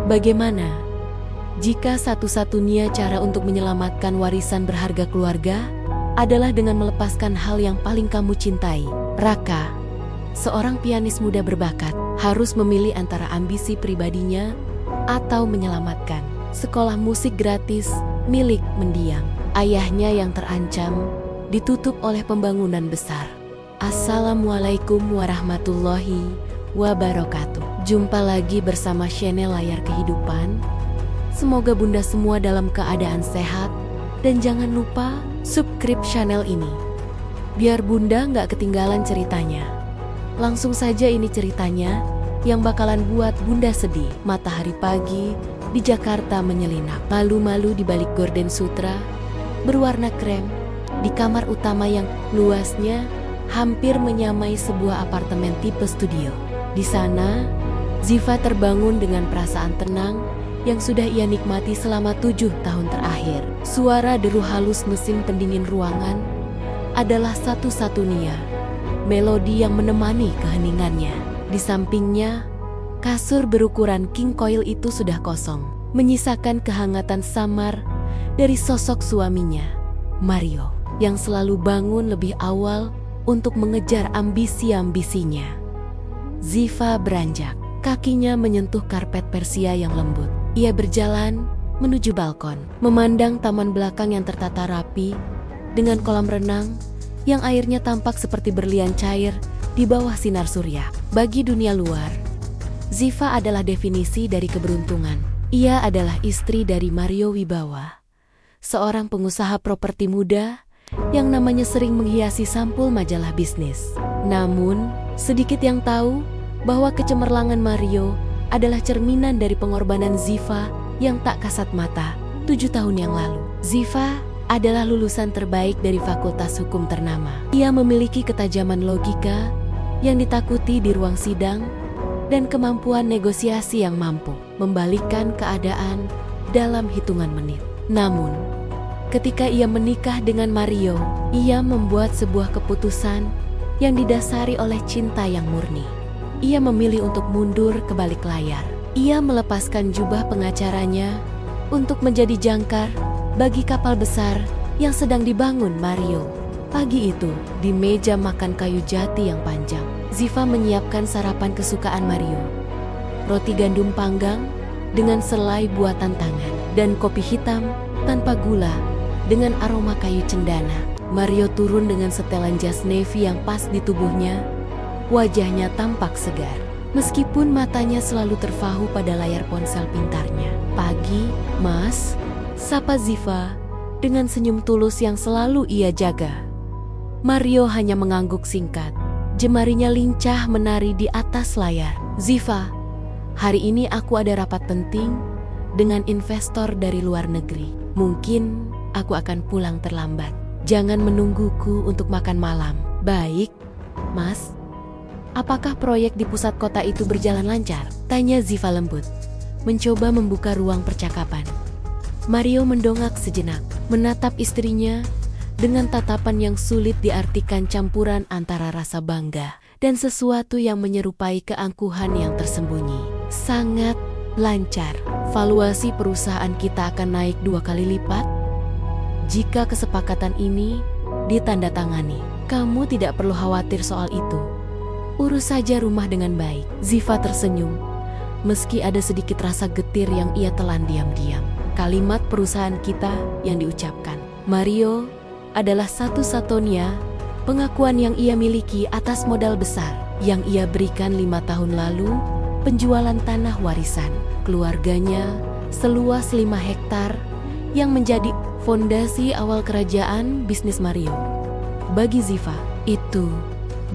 Bagaimana jika satu-satunya cara untuk menyelamatkan warisan berharga keluarga adalah dengan melepaskan hal yang paling kamu cintai? Raka, seorang pianis muda berbakat, harus memilih antara ambisi pribadinya atau menyelamatkan sekolah musik gratis milik mendiang ayahnya yang terancam ditutup oleh pembangunan besar. Assalamualaikum warahmatullahi wabarakatuh. Jumpa lagi bersama channel Layar Kehidupan. Semoga bunda semua dalam keadaan sehat dan jangan lupa subscribe channel ini biar bunda nggak ketinggalan ceritanya. Langsung saja, ini ceritanya yang bakalan buat bunda sedih. Matahari pagi di Jakarta menyelinap, malu-malu di balik gorden sutra berwarna krem di kamar utama yang luasnya hampir menyamai sebuah apartemen tipe studio. Di sana, Ziva terbangun dengan perasaan tenang yang sudah ia nikmati selama 7 tahun terakhir. Suara deru halus mesin pendingin ruangan adalah satu-satunya melodi yang menemani keheningannya. Di sampingnya, kasur berukuran king coil itu sudah kosong, menyisakan kehangatan samar dari sosok suaminya, Mario, yang selalu bangun lebih awal untuk mengejar ambisi-ambisinya. Ziva beranjak, kakinya menyentuh karpet Persia yang lembut. Ia berjalan menuju balkon, memandang taman belakang yang tertata rapi dengan kolam renang yang airnya tampak seperti berlian cair di bawah sinar surya. Bagi dunia luar, Ziva adalah definisi dari keberuntungan. Ia adalah istri dari Mario Wibawa, seorang pengusaha properti muda yang namanya sering menghiasi sampul majalah bisnis. Namun, sedikit yang tahu bahwa kecemerlangan Mario adalah cerminan dari pengorbanan Ziva yang tak kasat mata 7 tahun yang lalu. Ziva adalah lulusan terbaik dari fakultas hukum ternama. Ia memiliki ketajaman logika yang ditakuti di ruang sidang dan kemampuan negosiasi yang mampu membalikkan keadaan dalam hitungan menit. Namun, ketika ia menikah dengan Mario, ia membuat sebuah keputusan yang didasari oleh cinta yang murni. Ia memilih untuk mundur ke balik layar. Ia melepaskan jubah pengacaranya untuk menjadi jangkar bagi kapal besar yang sedang dibangun Mario. Pagi itu, di meja makan kayu jati yang panjang, Ziva menyiapkan sarapan kesukaan Mario. Roti gandum panggang dengan selai buatan tangan dan kopi hitam tanpa gula dengan aroma kayu cendana. Mario turun dengan setelan jas navy yang pas di tubuhnya. Wajahnya tampak segar, meskipun matanya selalu terpahu pada layar ponsel pintarnya. "Pagi, Mas," sapa Ziva dengan senyum tulus yang selalu ia jaga. Mario hanya mengangguk singkat. Jemarinya lincah menari di atas layar. "Ziva, hari ini aku ada rapat penting dengan investor dari luar negeri. Mungkin aku akan pulang terlambat. Jangan menungguku untuk makan malam." "Baik, Mas. Apakah proyek di pusat kota itu berjalan lancar?" tanya Ziva lembut, mencoba membuka ruang percakapan. Mario mendongak sejenak, menatap istrinya dengan tatapan yang sulit diartikan, campuran antara rasa bangga dan sesuatu yang menyerupai keangkuhan yang tersembunyi. "Sangat lancar. Valuasi perusahaan kita akan naik 2 kali lipat jika kesepakatan ini ditandatangani. Kamu tidak perlu khawatir soal itu. Urus saja rumah dengan baik." Ziva tersenyum, meski ada sedikit rasa getir yang ia telan diam-diam. Kalimat perusahaan kita yang diucapkan Mario adalah satu-satunya pengakuan yang ia miliki atas modal besar yang ia berikan 5 tahun lalu, penjualan tanah warisan keluarganya seluas 5 hektar yang menjadi fondasi awal kerajaan bisnis Mario. Bagi Ziva, itu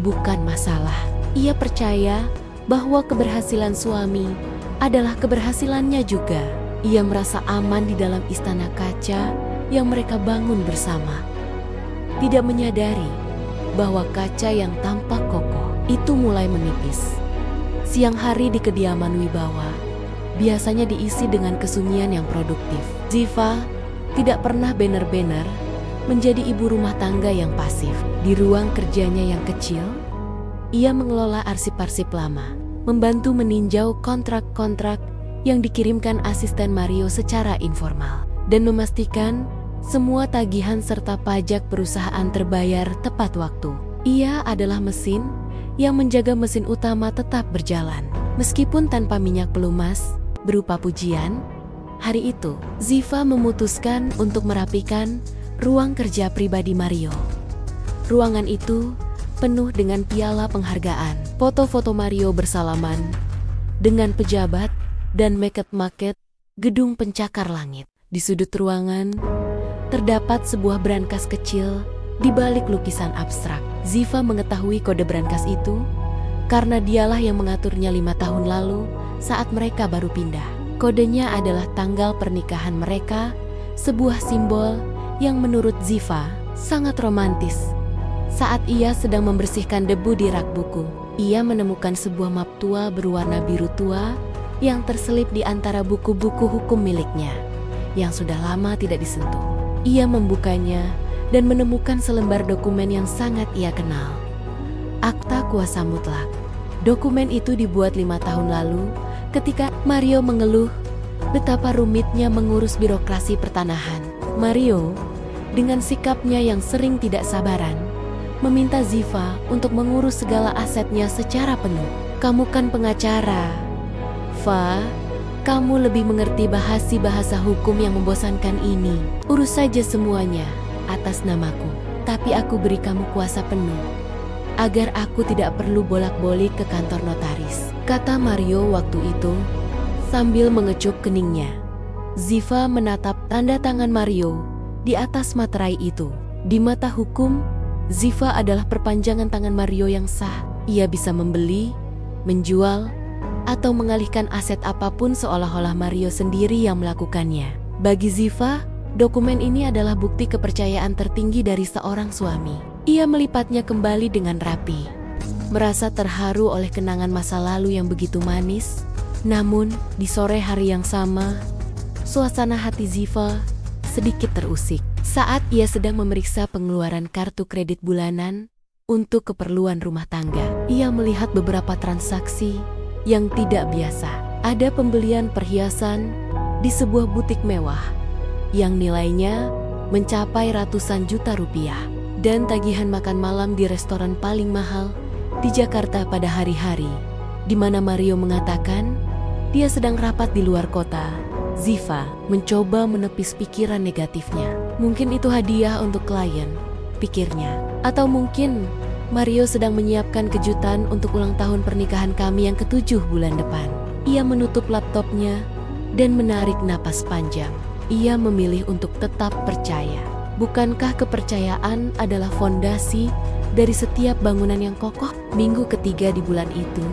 bukan masalah. Ia percaya bahwa keberhasilan suami adalah keberhasilannya juga. Ia merasa aman di dalam istana kaca yang mereka bangun bersama. Tidak menyadari bahwa kaca yang tampak kokoh itu mulai menipis. Siang hari di kediaman Wibawa biasanya diisi dengan kesunyian yang produktif. Ziva tidak pernah benar-benar menjadi ibu rumah tangga yang pasif. Di ruang kerjanya yang kecil, ia mengelola arsip-arsip lama, membantu meninjau kontrak-kontrak yang dikirimkan asisten Mario secara informal dan memastikan semua tagihan serta pajak perusahaan terbayar tepat waktu. Ia adalah mesin yang menjaga mesin utama tetap berjalan. Meskipun tanpa minyak pelumas berupa pujian, hari itu Ziva memutuskan untuk merapikan ruang kerja pribadi Mario. Ruangan itu penuh dengan piala penghargaan, foto-foto Mario bersalaman dengan pejabat, dan maket-maket gedung pencakar langit. Di sudut ruangan, terdapat sebuah brankas kecil di balik lukisan abstrak. Ziva mengetahui kode brankas itu karena dialah yang mengaturnya 5 tahun lalu saat mereka baru pindah. Kodenya adalah tanggal pernikahan mereka, sebuah simbol yang menurut Ziva sangat romantis. Saat ia sedang membersihkan debu di rak buku, ia menemukan sebuah map tua berwarna biru tua yang terselip di antara buku-buku hukum miliknya yang sudah lama tidak disentuh. Ia membukanya dan menemukan selembar dokumen yang sangat ia kenal. Akta kuasa mutlak. Dokumen itu dibuat 5 tahun lalu ketika Mario mengeluh betapa rumitnya mengurus birokrasi pertanahan. Mario, dengan sikapnya yang sering tidak sabaran, meminta Ziva untuk mengurus segala asetnya secara penuh. Kamu kan pengacara, Va. Kamu lebih mengerti bahasa hukum yang membosankan ini. Urus saja semuanya atas namaku. Tapi aku beri kamu kuasa penuh agar aku tidak perlu bolak-balik ke kantor notaris, kata Mario waktu itu sambil mengecup keningnya. Ziva menatap tanda tangan Mario di atas materai itu. Di mata hukum, Ziva adalah perpanjangan tangan Mario yang sah. Ia bisa membeli, menjual, atau mengalihkan aset apapun seolah-olah Mario sendiri yang melakukannya. Bagi Ziva, dokumen ini adalah bukti kepercayaan tertinggi dari seorang suami. Ia melipatnya kembali dengan rapi, merasa terharu oleh kenangan masa lalu yang begitu manis. Namun, di sore hari yang sama, suasana hati Ziva sedikit terusik. Saat ia sedang memeriksa pengeluaran kartu kredit bulanan untuk keperluan rumah tangga, ia melihat beberapa transaksi yang tidak biasa. Ada pembelian perhiasan di sebuah butik mewah yang nilainya mencapai ratusan juta rupiah, dan tagihan makan malam di restoran paling mahal di Jakarta pada hari-hari di mana Mario mengatakan dia sedang rapat di luar kota. Ziva mencoba menepis pikiran negatifnya. Mungkin itu hadiah untuk klien, pikirnya. Atau mungkin Mario sedang menyiapkan kejutan untuk ulang tahun pernikahan kami yang ke-7 bulan depan. Ia menutup laptopnya dan menarik napas panjang. Ia memilih untuk tetap percaya. Bukankah kepercayaan adalah fondasi dari setiap bangunan yang kokoh? Minggu ketiga di bulan itu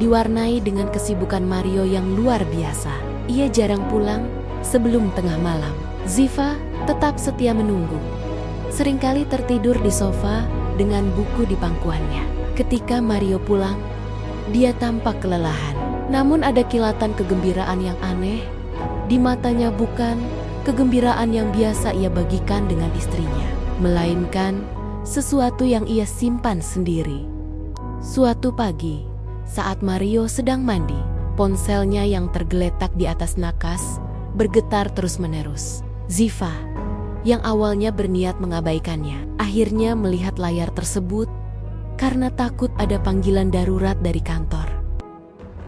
diwarnai dengan kesibukan Mario yang luar biasa. Ia jarang pulang sebelum tengah malam. Ziva tetap setia menunggu. Seringkali tertidur di sofa dengan buku di pangkuannya. Ketika Mario pulang, dia tampak kelelahan. Namun ada kilatan kegembiraan yang aneh di matanya, bukan kegembiraan yang biasa ia bagikan dengan istrinya, melainkan sesuatu yang ia simpan sendiri. Suatu pagi, saat Mario sedang mandi, ponselnya yang tergeletak di atas nakas bergetar terus-menerus. Ziva, yang awalnya berniat mengabaikannya, akhirnya melihat layar tersebut karena takut ada panggilan darurat dari kantor.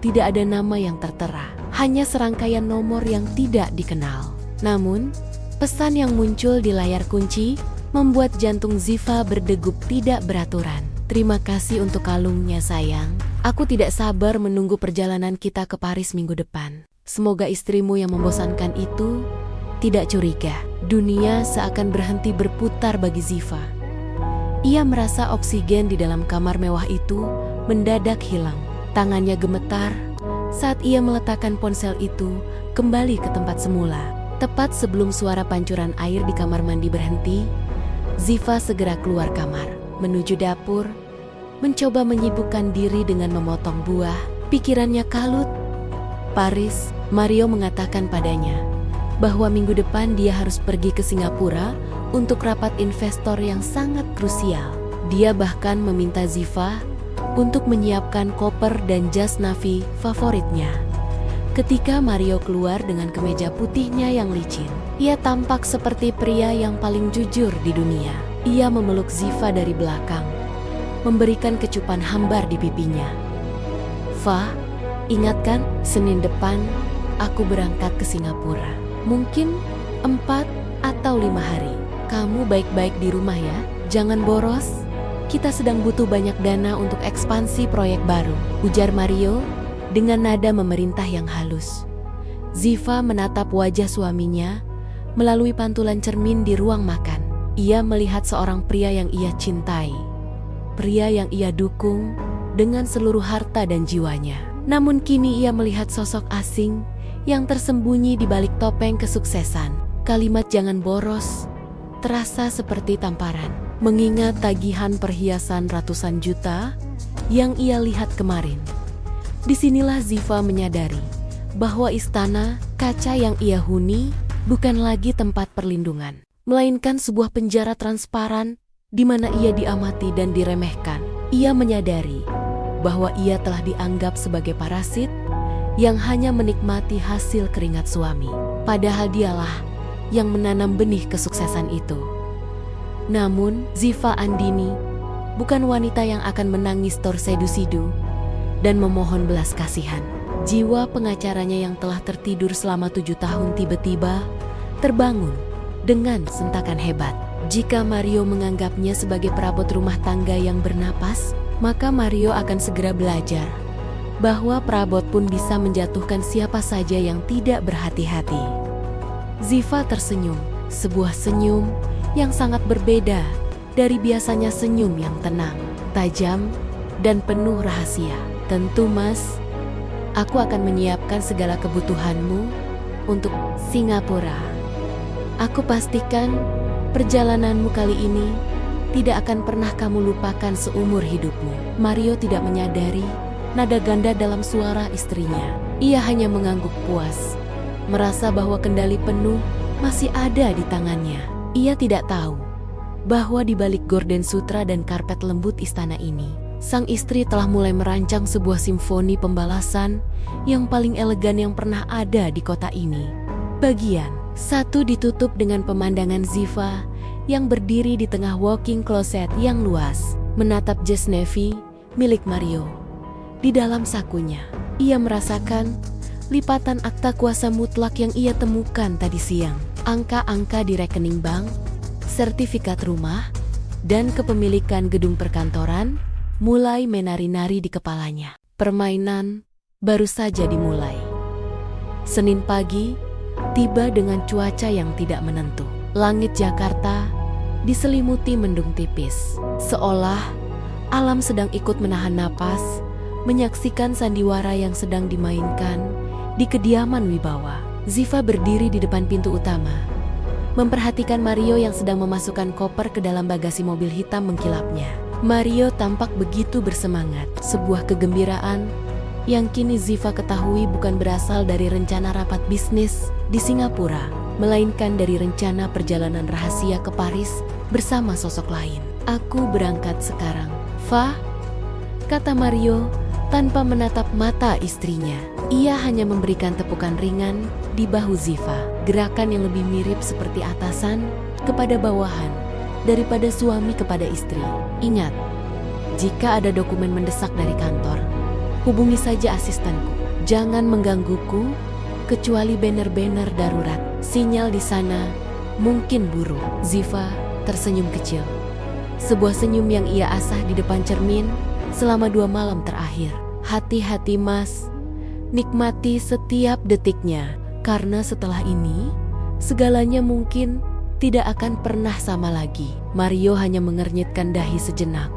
Tidak ada nama yang tertera, hanya serangkaian nomor yang tidak dikenal. Namun, pesan yang muncul di layar kunci membuat jantung Ziva berdegup tidak beraturan. Terima kasih untuk kalungnya, sayang. Aku tidak sabar menunggu perjalanan kita ke Paris minggu depan. Semoga istrimu yang membosankan itu tidak curiga. Dunia seakan berhenti berputar bagi Ziva. Ia merasa oksigen di dalam kamar mewah itu mendadak hilang. Tangannya gemetar saat ia meletakkan ponsel itu kembali ke tempat semula. Tepat sebelum suara pancuran air di kamar mandi berhenti, Ziva segera keluar kamar, menuju dapur, mencoba menyibukkan diri dengan memotong buah. Pikirannya kalut. Paris, Mario mengatakan padanya bahwa minggu depan dia harus pergi ke Singapura untuk rapat investor yang sangat krusial. Dia bahkan meminta Ziva untuk menyiapkan koper dan jas navy favoritnya. Ketika Mario keluar dengan kemeja putihnya yang licin, ia tampak seperti pria yang paling jujur di dunia. Ia memeluk Ziva dari belakang, memberikan kecupan hambar di pipinya. "Fa, ingat kan, Senin depan aku berangkat ke Singapura. Mungkin 4 atau 5 hari. Kamu baik-baik di rumah ya, jangan boros. Kita sedang butuh banyak dana untuk ekspansi proyek baru," ujar Mario dengan nada memerintah yang halus. Ziva menatap wajah suaminya melalui pantulan cermin di ruang makan. Ia melihat seorang pria yang ia cintai, pria yang ia dukung dengan seluruh harta dan jiwanya. Namun kini ia melihat sosok asing yang tersembunyi di balik topeng kesuksesan. Kalimat "jangan boros" terasa seperti tamparan, mengingat tagihan perhiasan ratusan juta yang ia lihat kemarin. Disinilah Ziva menyadari bahwa istana kaca yang ia huni bukan lagi tempat perlindungan, melainkan sebuah penjara transparan di mana ia diamati dan diremehkan. Ia menyadari bahwa ia telah dianggap sebagai parasit yang hanya menikmati hasil keringat suami, padahal dialah yang menanam benih kesuksesan itu. Namun, Ziva Andini bukan wanita yang akan menangis torsedu-sidu dan memohon belas kasihan. Jiwa pengacaranya yang telah tertidur selama 7 tahun tiba-tiba terbangun dengan sentakan hebat. Jika Mario menganggapnya sebagai perabot rumah tangga yang bernapas, maka Mario akan segera belajar bahwa perabot pun bisa menjatuhkan siapa saja yang tidak berhati-hati. Ziva tersenyum, sebuah senyum yang sangat berbeda dari biasanya senyum yang tenang, tajam, dan penuh rahasia. "Tentu Mas, aku akan menyiapkan segala kebutuhanmu untuk Singapura. Aku pastikan perjalananmu kali ini tidak akan pernah kamu lupakan seumur hidupmu." Mario tidak menyadari nada ganda dalam suara istrinya. Ia hanya mengangguk puas, merasa bahwa kendali penuh masih ada di tangannya. Ia tidak tahu bahwa di balik gorden sutra dan karpet lembut istana ini, sang istri telah mulai merancang sebuah simfoni pembalasan yang paling elegan yang pernah ada di kota ini. Bagian 1 ditutup dengan pemandangan Ziva yang berdiri di tengah walk-in closet yang luas, menatap jas navy milik Mario. Di dalam sakunya, ia merasakan lipatan akta kuasa mutlak yang ia temukan tadi siang. Angka-angka di rekening bank, sertifikat rumah, dan kepemilikan gedung perkantoran mulai menari-nari di kepalanya. Permainan baru saja dimulai. Senin pagi tiba dengan cuaca yang tidak menentu. Langit Jakarta diselimuti mendung tipis, seolah alam sedang ikut menahan napas menyaksikan sandiwara yang sedang dimainkan di kediaman wibawa. Ziva berdiri di depan pintu utama, memperhatikan Mario yang sedang memasukkan koper ke dalam bagasi mobil hitam mengkilapnya. Mario tampak begitu bersemangat, sebuah kegembiraan yang kini Ziva ketahui bukan berasal dari rencana rapat bisnis di Singapura, melainkan dari rencana perjalanan rahasia ke Paris bersama sosok lain. "Aku berangkat sekarang, Fa," kata Mario tanpa menatap mata istrinya. Ia hanya memberikan tepukan ringan di bahu Ziva, gerakan yang lebih mirip seperti atasan kepada bawahan daripada suami kepada istri. "Ingat, jika ada dokumen mendesak dari kantor, hubungi saja asistenku. Jangan menggangguku, kecuali banner-banner darurat. Sinyal di sana mungkin buruk." Ziva tersenyum kecil, sebuah senyum yang ia asah di depan cermin selama 2 malam terakhir. "Hati-hati Mas, nikmati setiap detiknya, karena setelah ini segalanya mungkin tidak akan pernah sama lagi." Mario hanya mengernyitkan dahi sejenak,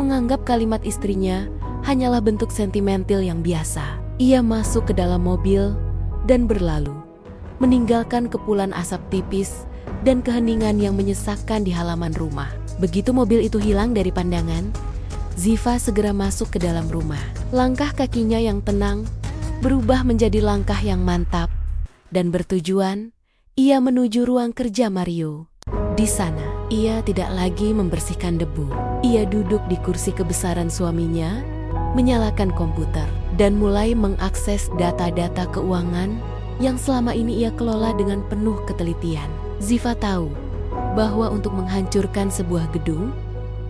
menganggap kalimat istrinya hanyalah bentuk sentimental yang biasa. Ia masuk ke dalam mobil dan berlalu, meninggalkan kepulan asap tipis dan keheningan yang menyesakkan di halaman rumah. Begitu mobil itu hilang dari pandangan, Ziva segera masuk ke dalam rumah. Langkah kakinya yang tenang berubah menjadi langkah yang mantap dan bertujuan. Ia menuju ruang kerja Mario. Di sana, ia tidak lagi membersihkan debu. Ia duduk di kursi kebesaran suaminya, menyalakan komputer. dan mulai mengakses data-data keuangan yang selama ini ia kelola dengan penuh ketelitian. Ziva tahu bahwa untuk menghancurkan sebuah gedung,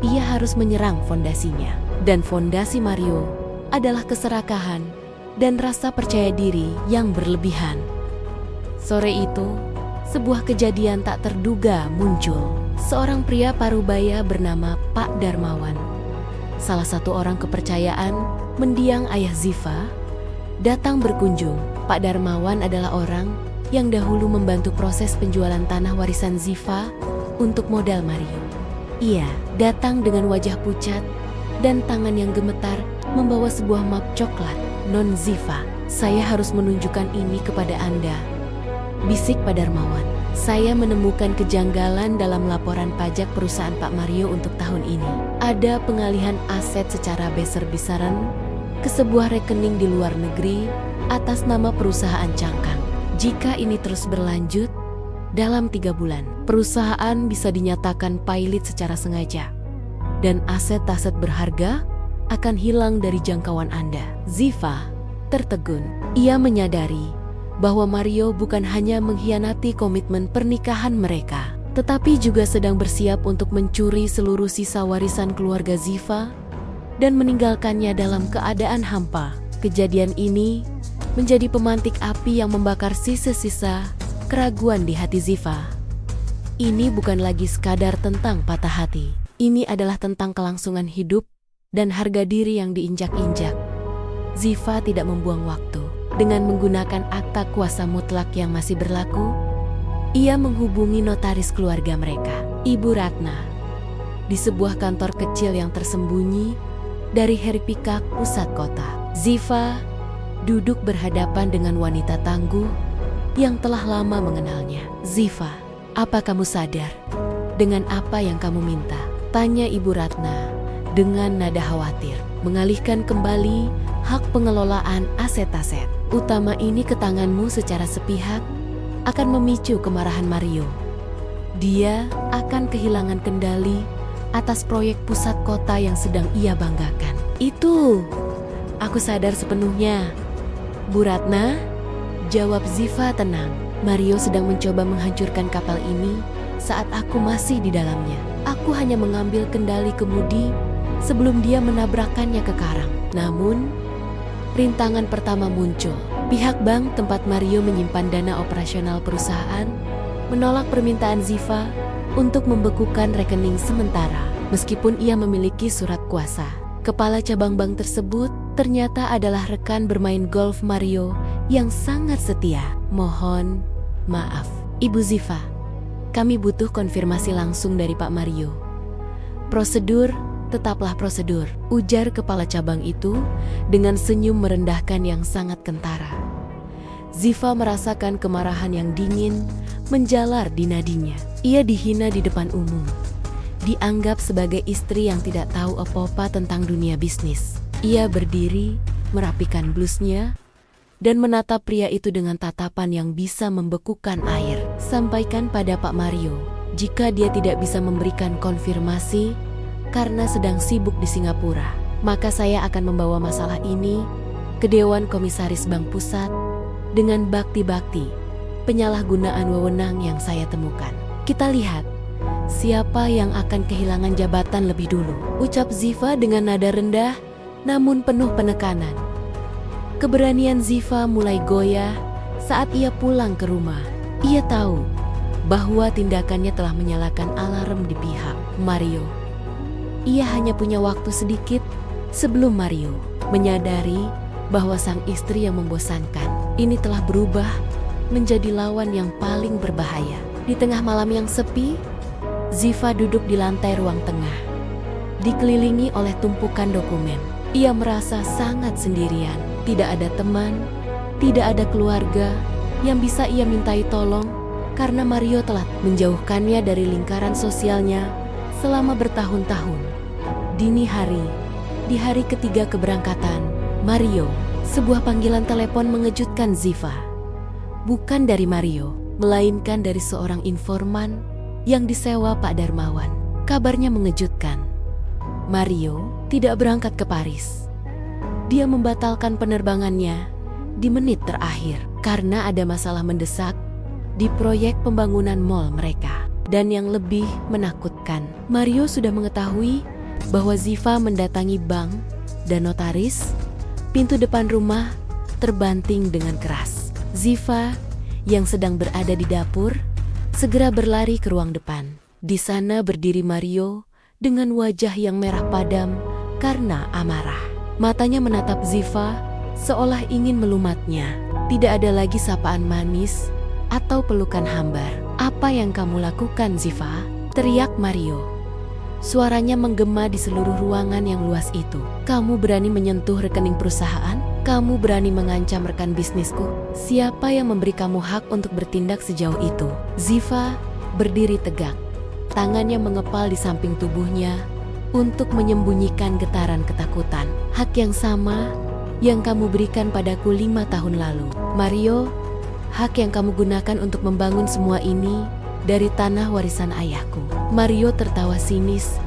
ia harus menyerang fondasinya. Dan fondasi Mario adalah keserakahan dan rasa percaya diri yang berlebihan. Sore itu, sebuah kejadian tak terduga muncul. Seorang pria parubaya bernama Pak Darmawan, salah satu orang kepercayaan mendiang ayah Ziva, datang berkunjung. Pak Darmawan adalah orang yang dahulu membantu proses penjualan tanah warisan Ziva untuk modal Mario. Ia datang dengan wajah pucat dan tangan yang gemetar membawa sebuah map coklat. "Non Ziva, saya harus menunjukkan ini kepada Anda," bisik Pak Darmawan. "Saya menemukan kejanggalan dalam laporan pajak perusahaan Pak Mario untuk tahun ini. Ada pengalihan aset secara besar-besaran ke sebuah rekening di luar negeri atas nama perusahaan cangkang. Jika ini terus berlanjut, dalam 3 bulan, perusahaan bisa dinyatakan pailit secara sengaja. Dan aset-aset berharga akan hilang dari jangkauan Anda." Ziva tertegun. Ia menyadari bahwa Mario bukan hanya mengkhianati komitmen pernikahan mereka, tetapi juga sedang bersiap untuk mencuri seluruh sisa warisan keluarga Ziva dan meninggalkannya dalam keadaan hampa. Kejadian ini menjadi pemantik api yang membakar sisa-sisa keraguan di hati Ziva. Ini bukan lagi sekadar tentang patah hati. Ini adalah tentang kelangsungan hidup dan harga diri yang diinjak-injak. Ziva tidak membuang waktu. Dengan menggunakan akta kuasa mutlak yang masih berlaku, ia menghubungi notaris keluarga mereka, Ibu Ratna, di sebuah kantor kecil yang tersembunyi dari hiruk-pikuk pusat kota. Ziva duduk berhadapan dengan wanita tangguh yang telah lama mengenalnya. "Ziva, apa kamu sadar dengan apa yang kamu minta?" tanya Ibu Ratna dengan nada khawatir. "Mengalihkan kembali hak pengelolaan aset-aset utama ini ke tanganmu secara sepihak akan memicu kemarahan Mario. Dia akan kehilangan kendali atas proyek pusat kota yang sedang ia banggakan." "Itu, aku sadar sepenuhnya, Bu Ratna," jawab Ziva tenang. "Mario sedang mencoba menghancurkan kapal ini saat aku masih di dalamnya. Aku hanya mengambil kendali kemudi sebelum dia menabrakkannya ke karang. Namun, rintangan pertama muncul. Pihak bank tempat Mario menyimpan dana operasional perusahaan menolak permintaan Ziva untuk membekukan rekening sementara, meskipun ia memiliki surat kuasa. Kepala cabang bank tersebut ternyata adalah rekan bermain golf Mario yang sangat setia. Mohon maaf, Ibu Ziva. Kami butuh konfirmasi langsung dari Pak Mario." "Prosedur tetaplah prosedur," ujar kepala cabang itu dengan senyum merendahkan yang sangat kentara. Ziva merasakan kemarahan yang dingin menjalar di nadinya. Ia dihina di depan umum, dianggap sebagai istri yang tidak tahu apa-apa tentang dunia bisnis. Ia berdiri, merapikan blusnya, dan menatap pria itu dengan tatapan yang bisa membekukan air. "Sampaikan pada Pak Mario, jika dia tidak bisa memberikan konfirmasi karena sedang sibuk di Singapura, maka saya akan membawa masalah ini ke Dewan Komisaris Bank Pusat dengan bakti-bakti penyalahgunaan wewenang yang saya temukan. Kita lihat siapa yang akan kehilangan jabatan lebih dulu," ucap Ziva dengan nada rendah namun penuh penekanan. Keberanian Ziva mulai goyah saat ia pulang ke rumah. Ia tahu bahwa tindakannya telah menyalakan alarm di pihak Mario. Ia hanya punya waktu sedikit sebelum Mario menyadari bahwa sang istri yang membosankan ini telah berubah menjadi lawan yang paling berbahaya. Di tengah malam yang sepi, Ziva duduk di lantai ruang tengah, dikelilingi oleh tumpukan dokumen. Ia merasa sangat sendirian. Tidak ada teman, tidak ada keluarga yang bisa ia mintai tolong karena Mario telah menjauhkannya dari lingkaran sosialnya selama bertahun-tahun. Dini hari, di hari ketiga keberangkatan Mario, sebuah panggilan telepon mengejutkan Ziva. Bukan dari Mario, melainkan dari seorang informan yang disewa Pak Darmawan. Kabarnya mengejutkan. Mario tidak berangkat ke Paris. dia membatalkan penerbangannya di menit terakhir karena ada masalah mendesak di proyek pembangunan mall mereka. Dan yang lebih menakutkan, Mario sudah mengetahui bahwa Ziva mendatangi bank dan notaris. Pintu depan rumah terbanting dengan keras. Ziva yang sedang berada di dapur segera berlari ke ruang depan. Di sana berdiri Mario dengan wajah yang merah padam karena amarah. Matanya menatap Ziva seolah ingin melumatnya. Tidak ada lagi sapaan manis atau pelukan hambar. "Apa yang kamu lakukan, Ziva?" teriak Mario. Suaranya menggema di seluruh ruangan yang luas itu. "Kamu berani menyentuh rekening perusahaan? Kamu berani mengancam rekan bisnisku? Siapa yang memberi kamu hak untuk bertindak sejauh itu?" Ziva berdiri tegak. Tangannya mengepal di samping tubuhnya untuk menyembunyikan getaran ketakutan. "Hak yang sama yang kamu berikan padaku 5 tahun lalu, Mario. Hak yang kamu gunakan untuk membangun semua ini dari tanah warisan ayahku." Mario tertawa sinis,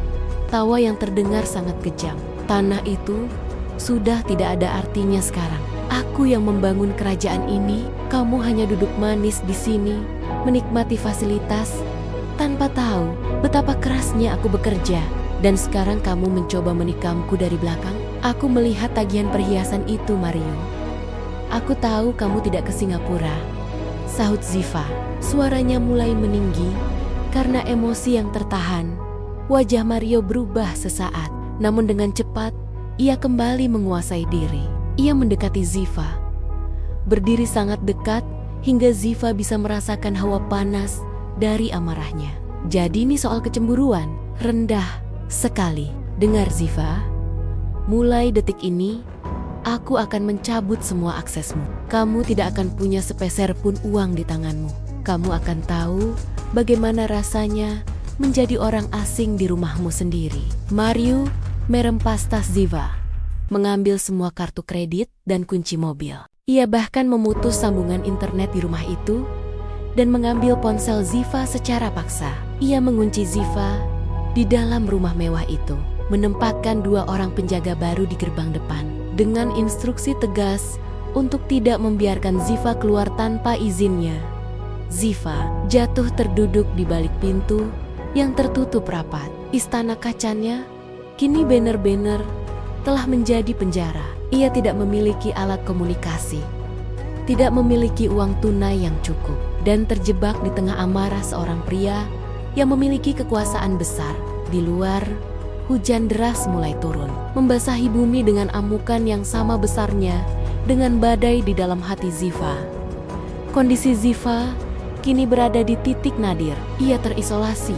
tawa yang terdengar sangat kejam. "Tanah itu sudah tidak ada artinya sekarang. Aku yang membangun kerajaan ini, kamu hanya duduk manis di sini, menikmati fasilitas, tanpa tahu betapa kerasnya aku bekerja. Dan sekarang kamu mencoba menikamku dari belakang. Aku melihat tagihan perhiasan itu, Mario. Aku tahu kamu tidak ke Singapura," sahut Ziva. Suaranya mulai meninggi karena emosi yang tertahan. Wajah Mario berubah sesaat, namun dengan cepat ia kembali menguasai diri. Ia mendekati Ziva, berdiri sangat dekat hingga Ziva bisa merasakan hawa panas dari amarahnya. "Jadi ini soal kecemburuan? Rendah sekali. Dengar Ziva, mulai detik ini aku akan mencabut semua aksesmu. Kamu tidak akan punya sepeser pun uang di tanganmu. Kamu akan tahu bagaimana rasanya menjadi orang asing di rumahmu sendiri." Mario merempas tas Ziva, mengambil semua kartu kredit dan kunci mobil. Ia bahkan memutus sambungan internet di rumah itu dan mengambil ponsel Ziva secara paksa. Ia mengunci Ziva di dalam rumah mewah itu, menempatkan 2 orang penjaga baru di gerbang depan dengan instruksi tegas untuk tidak membiarkan Ziva keluar tanpa izinnya. Ziva jatuh terduduk di balik pintu yang tertutup rapat. Istana kacanya kini benar-benar telah menjadi penjara. Ia tidak memiliki alat komunikasi, tidak memiliki uang tunai yang cukup, dan terjebak di tengah amarah seorang pria yang memiliki kekuasaan besar. Di luar, hujan deras mulai turun, membasahi bumi dengan amukan yang sama besarnya dengan badai di dalam hati Ziva. Kondisi Ziva kini berada di titik nadir. Ia terisolasi,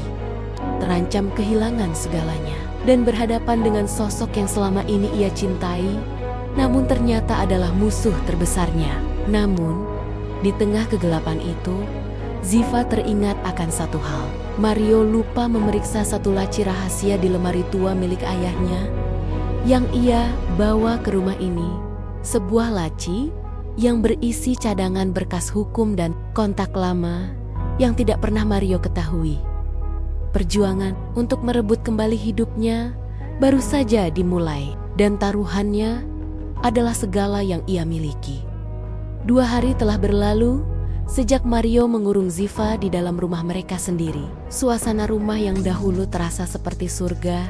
terancam kehilangan segalanya, dan berhadapan dengan sosok yang selama ini ia cintai, namun ternyata adalah musuh terbesarnya. Namun, di tengah kegelapan itu, Ziva teringat akan satu hal. Mario lupa memeriksa satu laci rahasia di lemari tua milik ayahnya yang ia bawa ke rumah ini. Sebuah laci yang berisi cadangan berkas hukum dan kontak lama yang tidak pernah Mario ketahui. Perjuangan untuk merebut kembali hidupnya baru saja dimulai, dan taruhannya adalah segala yang ia miliki. 2 hari telah berlalu sejak Mario mengurung Ziva di dalam rumah mereka sendiri. Suasana rumah yang dahulu terasa seperti surga,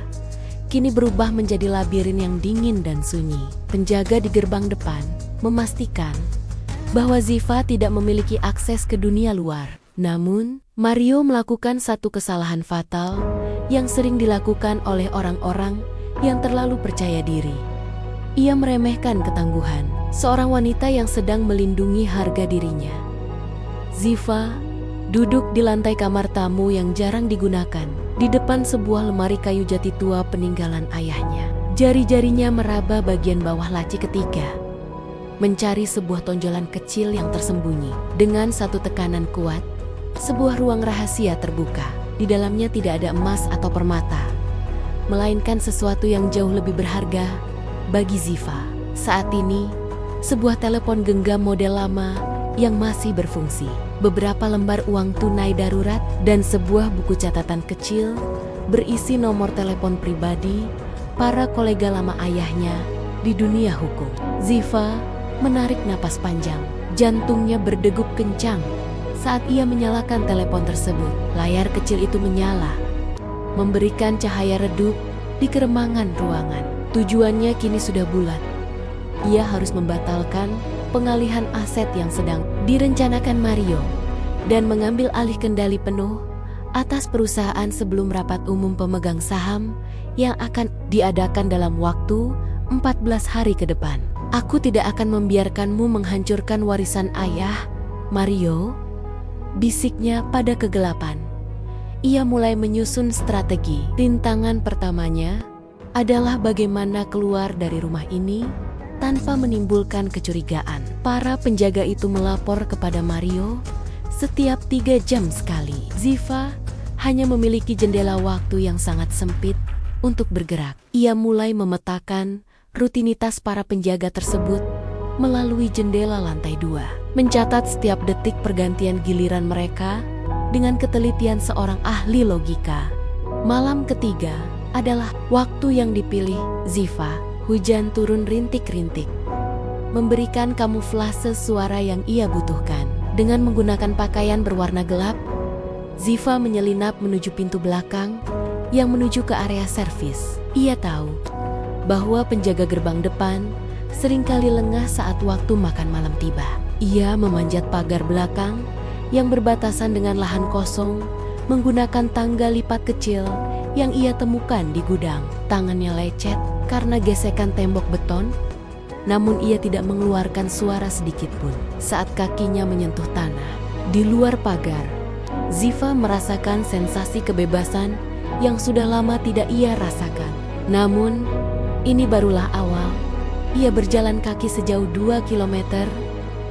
kini berubah menjadi labirin yang dingin dan sunyi. Penjaga di gerbang depan memastikan bahwa Ziva tidak memiliki akses ke dunia luar. Namun, Mario melakukan satu kesalahan fatal yang sering dilakukan oleh orang-orang yang terlalu percaya diri. Ia meremehkan ketangguhan seorang wanita yang sedang melindungi harga dirinya. Ziva duduk di lantai kamar tamu yang jarang digunakan, di depan sebuah lemari kayu jati tua peninggalan ayahnya. Jari-jarinya meraba bagian bawah laci ketiga, mencari sebuah tonjolan kecil yang tersembunyi. Dengan satu tekanan kuat, sebuah ruang rahasia terbuka. Di dalamnya tidak ada emas atau permata, melainkan sesuatu yang jauh lebih berharga bagi Ziva. Saat ini, sebuah telepon genggam model lama yang masih berfungsi, beberapa lembar uang tunai darurat, dan sebuah buku catatan kecil berisi nomor telepon pribadi para kolega lama ayahnya di dunia hukum. Ziva menarik napas panjang. Jantungnya berdegup kencang saat ia menyalakan telepon tersebut. Layar kecil itu menyala, memberikan cahaya redup di keremangan ruangan. Tujuannya kini sudah bulat. Ia harus membatalkan pengalihan aset yang sedang direncanakan Mario dan mengambil alih kendali penuh atas perusahaan sebelum rapat umum pemegang saham yang akan diadakan dalam waktu 14 hari ke depan. Aku tidak akan membiarkanmu menghancurkan warisan ayah, Mario, bisiknya pada kegelapan. Ia mulai menyusun strategi. Rintangan pertamanya adalah bagaimana keluar dari rumah ini tanpa menimbulkan kecurigaan. Para penjaga itu melapor kepada Mario setiap 3 jam sekali. Ziva hanya memiliki jendela waktu yang sangat sempit untuk bergerak. Ia mulai memetakan rutinitas para penjaga tersebut melalui jendela lantai 2. Mencatat setiap detik pergantian giliran mereka dengan ketelitian seorang ahli logika. Malam ketiga adalah waktu yang dipilih Ziva. Hujan turun rintik-rintik, memberikan kamuflase suara yang ia butuhkan. Dengan menggunakan pakaian berwarna gelap, Ziva menyelinap menuju pintu belakang yang menuju ke area servis. Ia tahu bahwa penjaga gerbang depan seringkali lengah saat waktu makan malam tiba. Ia memanjat pagar belakang yang berbatasan dengan lahan kosong menggunakan tangga lipat kecil yang ia temukan di gudang. Tangannya lecet karena gesekan tembok beton, namun ia tidak mengeluarkan suara sedikit pun saat kakinya menyentuh tanah. Di luar pagar, Ziva merasakan sensasi kebebasan yang sudah lama tidak ia rasakan. Namun, ini barulah awal. Ia berjalan kaki sejauh 2 kilometer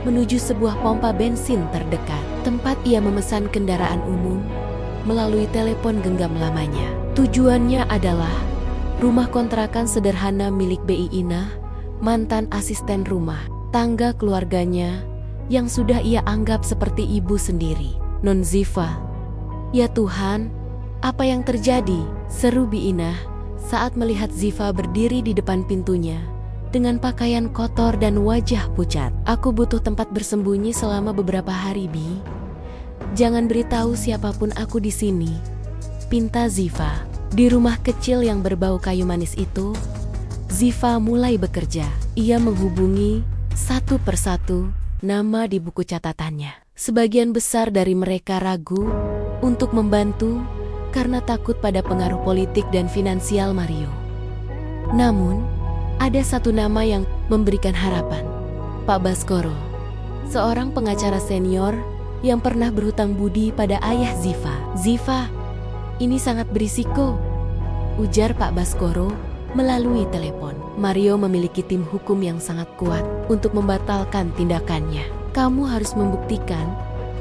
menuju sebuah pompa bensin terdekat, tempat ia memesan kendaraan umum melalui telepon genggam lamanya. Tujuannya adalah rumah kontrakan sederhana milik Bi Ina, mantan asisten rumah tangga keluarganya yang sudah ia anggap seperti ibu sendiri. Non Ziva, ya Tuhan, apa yang terjadi? Seru Bi Ina saat melihat Ziva berdiri di depan pintunya dengan pakaian kotor dan wajah pucat. Aku butuh tempat bersembunyi selama beberapa hari, Bi. Jangan beritahu siapapun aku di sini, pinta Ziva. Di rumah kecil yang berbau kayu manis itu, Ziva mulai bekerja. Ia menghubungi satu persatu nama di buku catatannya. Sebagian besar dari mereka ragu untuk membantu karena takut pada pengaruh politik dan finansial Mario. Namun, ada satu nama yang memberikan harapan. Pak Baskoro, seorang pengacara senior yang pernah berhutang budi pada ayah Ziva. Ziva, ini sangat berisiko, ujar Pak Baskoro melalui telepon. Mario memiliki tim hukum yang sangat kuat untuk membatalkan tindakannya. Kamu harus membuktikan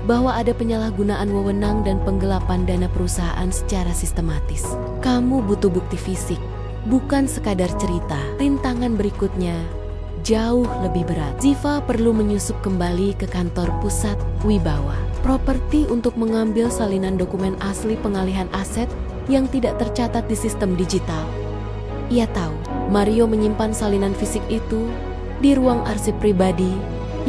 bahwa ada penyalahgunaan wewenang dan penggelapan dana perusahaan secara sistematis. Kamu butuh bukti fisik, bukan sekadar cerita. Rintangan berikutnya jauh lebih berat. Ziva perlu menyusup kembali ke kantor pusat Wibawa Properti untuk mengambil salinan dokumen asli pengalihan aset yang tidak tercatat di sistem digital. Ia tahu Mario menyimpan salinan fisik itu di ruang arsip pribadi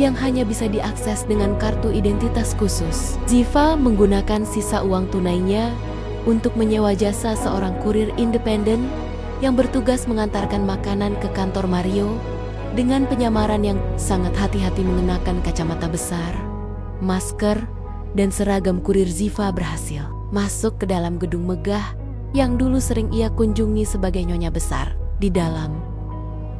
yang hanya bisa diakses dengan kartu identitas khusus. Ziva menggunakan sisa uang tunainya untuk menyewa jasa seorang kurir independen yang bertugas mengantarkan makanan ke kantor Mario dengan penyamaran yang sangat hati-hati mengenakan kacamata besar, masker, dan seragam kurir. Ziva berhasil masuk ke dalam gedung megah yang dulu sering ia kunjungi sebagai nyonya besar. Di dalam,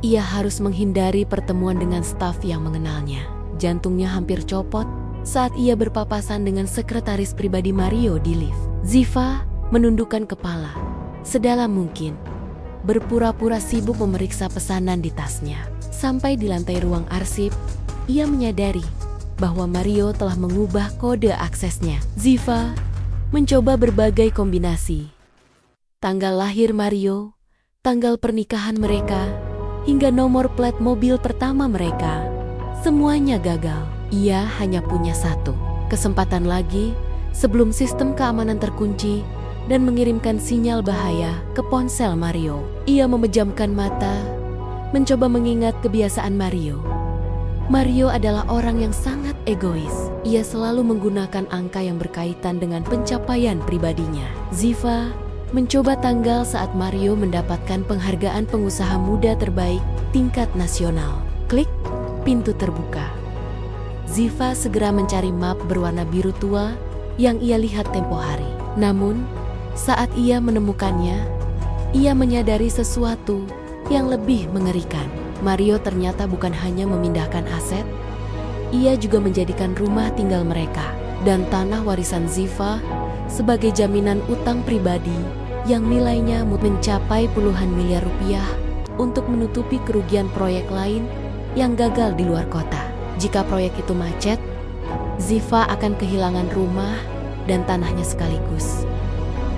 ia harus menghindari pertemuan dengan staf yang mengenalnya. Jantungnya hampir copot saat ia berpapasan dengan sekretaris pribadi Mario di lift. Ziva menundukkan kepala sedalam mungkin, berpura-pura sibuk memeriksa pesanan di tasnya. Sampai di lantai ruang arsip, ia menyadari bahwa Mario telah mengubah kode aksesnya. Ziva mencoba berbagai kombinasi. Tanggal lahir Mario, tanggal pernikahan mereka, hingga nomor plat mobil pertama mereka. Semuanya gagal. Ia hanya punya satu kesempatan lagi sebelum sistem keamanan terkunci dan mengirimkan sinyal bahaya ke ponsel Mario. Ia memejamkan mata mencoba mengingat kebiasaan Mario. Mario adalah orang yang sangat egois. Ia selalu menggunakan angka yang berkaitan dengan pencapaian pribadinya. Ziva mencoba tanggal saat Mario mendapatkan penghargaan pengusaha muda terbaik tingkat nasional. Klik, pintu terbuka. Ziva segera mencari map berwarna biru tua yang ia lihat tempo hari. Namun, saat ia menemukannya, ia menyadari sesuatu yang lebih mengerikan. Mario ternyata bukan hanya memindahkan aset, ia juga menjadikan rumah tinggal mereka dan tanah warisan Ziva sebagai jaminan utang pribadi yang nilainya mencapai puluhan miliar rupiah untuk menutupi kerugian proyek lain yang gagal di luar kota. Jika proyek itu macet, Ziva akan kehilangan rumah dan tanahnya sekaligus.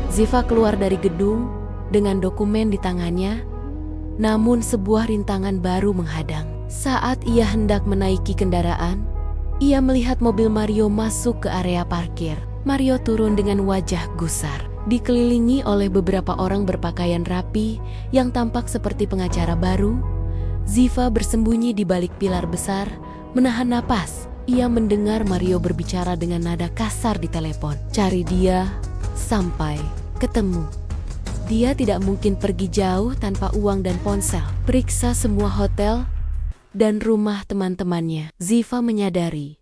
Ziva keluar dari gedung dengan dokumen di tangannya, namun sebuah rintangan baru menghadang. Saat ia hendak menaiki kendaraan, ia melihat mobil Mario masuk ke area parkir. Mario turun dengan wajah gusar, dikelilingi oleh beberapa orang berpakaian rapi yang tampak seperti pengacara baru. Ziva bersembunyi di balik pilar besar, menahan napas. Ia mendengar Mario berbicara dengan nada kasar di telepon. Cari dia sampai ketemu. Dia tidak mungkin pergi jauh tanpa uang dan ponsel. Periksa semua hotel dan rumah teman-temannya. Ziva menyadari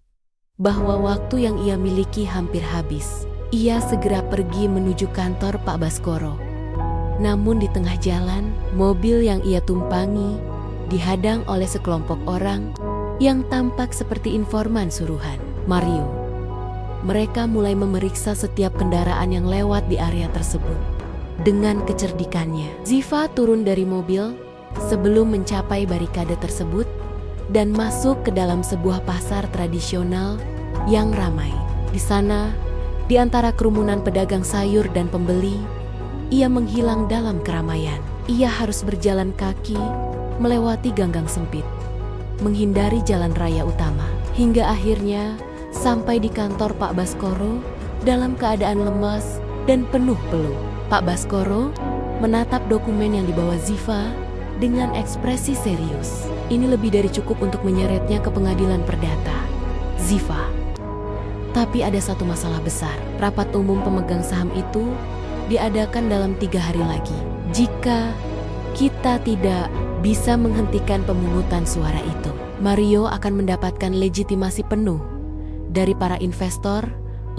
bahwa waktu yang ia miliki hampir habis. Ia segera pergi menuju kantor Pak Baskoro. Namun di tengah jalan, mobil yang ia tumpangi dihadang oleh sekelompok orang yang tampak seperti informan suruhan Mario. Mereka mulai memeriksa setiap kendaraan yang lewat di area tersebut. Dengan kecerdikannya, Ziva turun dari mobil sebelum mencapai barikade tersebut dan masuk ke dalam sebuah pasar tradisional yang ramai. Di sana, di antara kerumunan pedagang sayur dan pembeli, ia menghilang dalam keramaian. Ia harus berjalan kaki melewati ganggang sempit, menghindari jalan raya utama, hingga akhirnya sampai di kantor Pak Baskoro dalam keadaan lemas dan penuh peluh. Pak Baskoro menatap dokumen yang dibawa Ziva dengan ekspresi serius. Ini lebih dari cukup untuk menyeretnya ke pengadilan perdata. Ziva. Tapi ada satu masalah besar. Rapat umum pemegang saham itu diadakan dalam 3 hari lagi. Jika kita tidak bisa menghentikan pemungutan suara itu, Mario akan mendapatkan legitimasi penuh dari para investor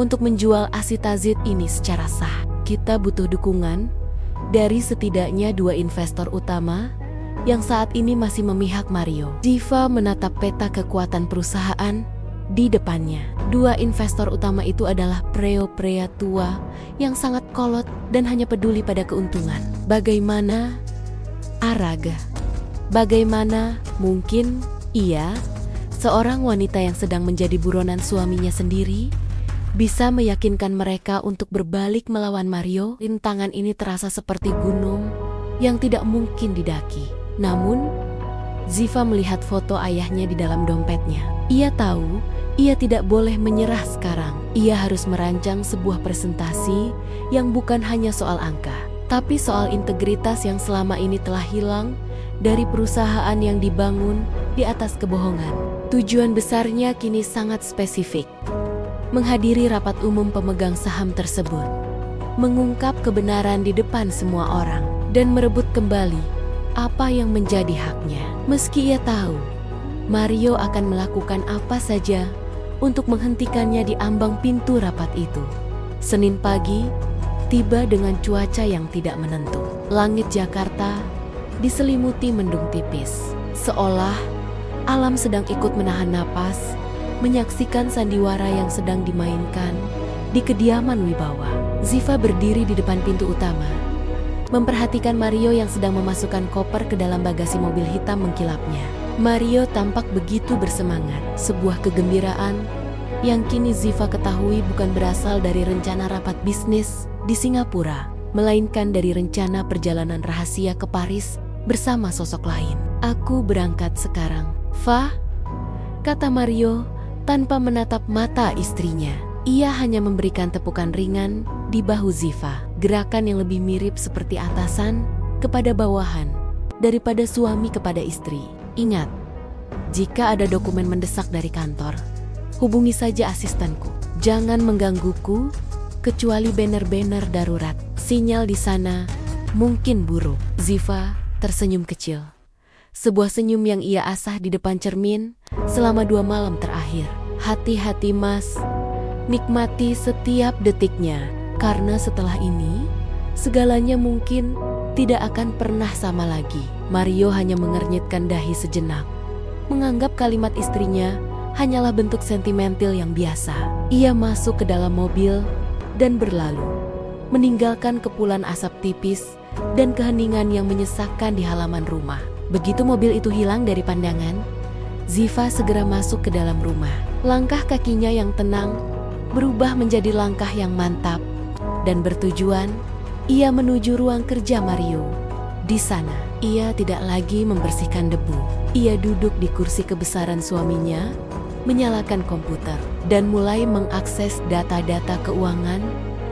untuk menjual Asitazid ini secara sah. Kita butuh dukungan dari setidaknya 2 investor utama yang saat ini masih memihak Mario. Ziva menatap peta kekuatan perusahaan di depannya. 2 investor utama itu adalah pria tua yang sangat kolot dan hanya peduli pada keuntungan. Bagaimana Araga? Bagaimana mungkin ia, seorang wanita yang sedang menjadi buronan suaminya sendiri, bisa meyakinkan mereka untuk berbalik melawan Mario? Rintangan ini terasa seperti gunung yang tidak mungkin didaki. Namun, Ziva melihat foto ayahnya di dalam dompetnya. Ia tahu ia tidak boleh menyerah sekarang. Ia harus merancang sebuah presentasi yang bukan hanya soal angka, tapi soal integritas yang selama ini telah hilang dari perusahaan yang dibangun di atas kebohongan. Tujuan besarnya kini sangat spesifik. Menghadiri rapat umum pemegang saham tersebut, mengungkap kebenaran di depan semua orang, dan merebut kembali apa yang menjadi haknya. Meski ia tahu Mario akan melakukan apa saja untuk menghentikannya di ambang pintu rapat itu. Senin pagi tiba dengan cuaca yang tidak menentu. Langit Jakarta diselimuti mendung tipis, seolah alam sedang ikut menahan napas menyaksikan sandiwara yang sedang dimainkan di kediaman Wibawa. Ziva berdiri di depan pintu utama, memperhatikan Mario yang sedang memasukkan koper ke dalam bagasi mobil hitam mengkilapnya. Mario tampak begitu bersemangat. Sebuah kegembiraan yang kini Ziva ketahui bukan berasal dari rencana rapat bisnis di Singapura, melainkan dari rencana perjalanan rahasia ke Paris bersama sosok lain. Aku berangkat sekarang, Va, kata Mario tanpa menatap mata istrinya. Ia hanya memberikan tepukan ringan di bahu Ziva, gerakan yang lebih mirip seperti atasan kepada bawahan daripada suami kepada istri. Ingat, jika ada dokumen mendesak dari kantor, hubungi saja asistenku. Jangan menggangguku, kecuali banner-banner darurat. Sinyal di sana mungkin buruk. Ziva tersenyum kecil. Sebuah senyum yang ia asah di depan cermin selama 2 malam terakhir. Hati-hati Mas, nikmati setiap detiknya. Karena setelah ini, segalanya mungkin tidak akan pernah sama lagi. Mario hanya mengernyitkan dahi sejenak, menganggap kalimat istrinya hanyalah bentuk sentimental yang biasa. Ia masuk ke dalam mobil dan berlalu, meninggalkan kepulan asap tipis dan keheningan yang menyesakkan di halaman rumah. Begitu mobil itu hilang dari pandangan, Ziva segera masuk ke dalam rumah. Langkah kakinya yang tenang berubah menjadi langkah yang mantap dan bertujuan. Ia menuju ruang kerja Mario. Di sana, ia tidak lagi membersihkan debu. Ia duduk di kursi kebesaran suaminya, menyalakan komputer, dan mulai mengakses data-data keuangan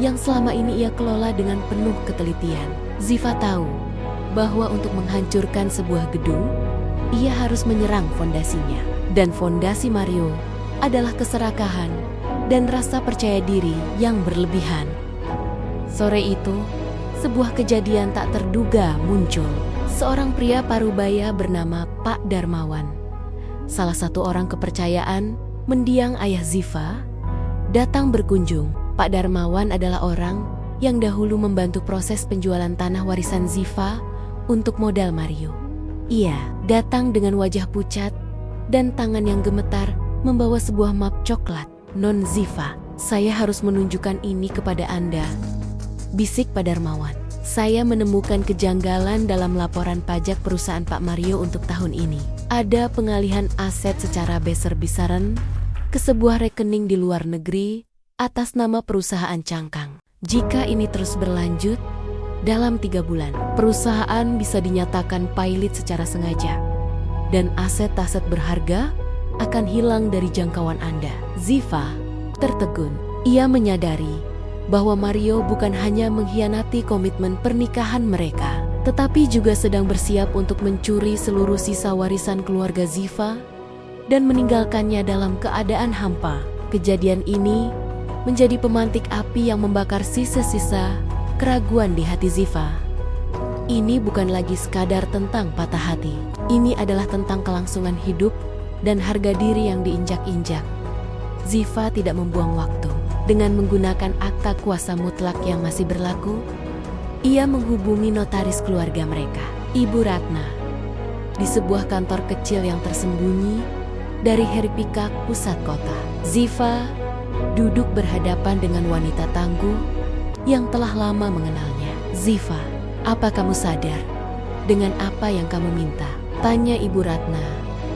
yang selama ini ia kelola dengan penuh ketelitian. Ziva tahu bahwa untuk menghancurkan sebuah gedung, ia harus menyerang fondasinya. Dan fondasi Mario adalah keserakahan dan rasa percaya diri yang berlebihan. Sore itu, sebuah kejadian tak terduga muncul. Seorang pria parubaya bernama Pak Darmawan, salah satu orang kepercayaan mendiang ayah Ziva, datang berkunjung. Pak Darmawan adalah orang yang dahulu membantu proses penjualan tanah warisan Ziva untuk modal Mario. Ia datang dengan wajah pucat dan tangan yang gemetar membawa sebuah map coklat. Non Ziva, saya harus menunjukkan ini kepada Anda, bisik Pak Darmawan. Saya menemukan kejanggalan dalam laporan pajak perusahaan Pak Mario untuk tahun ini. Ada pengalihan aset secara besar-besaran ke sebuah rekening di luar negeri atas nama perusahaan cangkang. Jika ini terus berlanjut, dalam 3 bulan, perusahaan bisa dinyatakan pailit secara sengaja. Dan aset-aset berharga akan hilang dari jangkauan Anda. Ziva tertegun. Ia menyadari bahwa Mario bukan hanya mengkhianati komitmen pernikahan mereka, tetapi juga sedang bersiap untuk mencuri seluruh sisa warisan keluarga Ziva dan meninggalkannya dalam keadaan hampa. Kejadian ini menjadi pemantik api yang membakar sisa-sisa keraguan di hati Ziva. Ini bukan lagi sekadar tentang patah hati. Ini adalah tentang kelangsungan hidup dan harga diri yang diinjak-injak. Ziva tidak membuang waktu. Dengan menggunakan akta kuasa mutlak yang masih berlaku, ia menghubungi notaris keluarga mereka, Ibu Ratna, di sebuah kantor kecil yang tersembunyi dari hiruk-pikuk pusat kota. Ziva duduk berhadapan dengan wanita tangguh yang telah lama mengenalnya. Ziva, apa kamu sadar dengan apa yang kamu minta? Tanya Ibu Ratna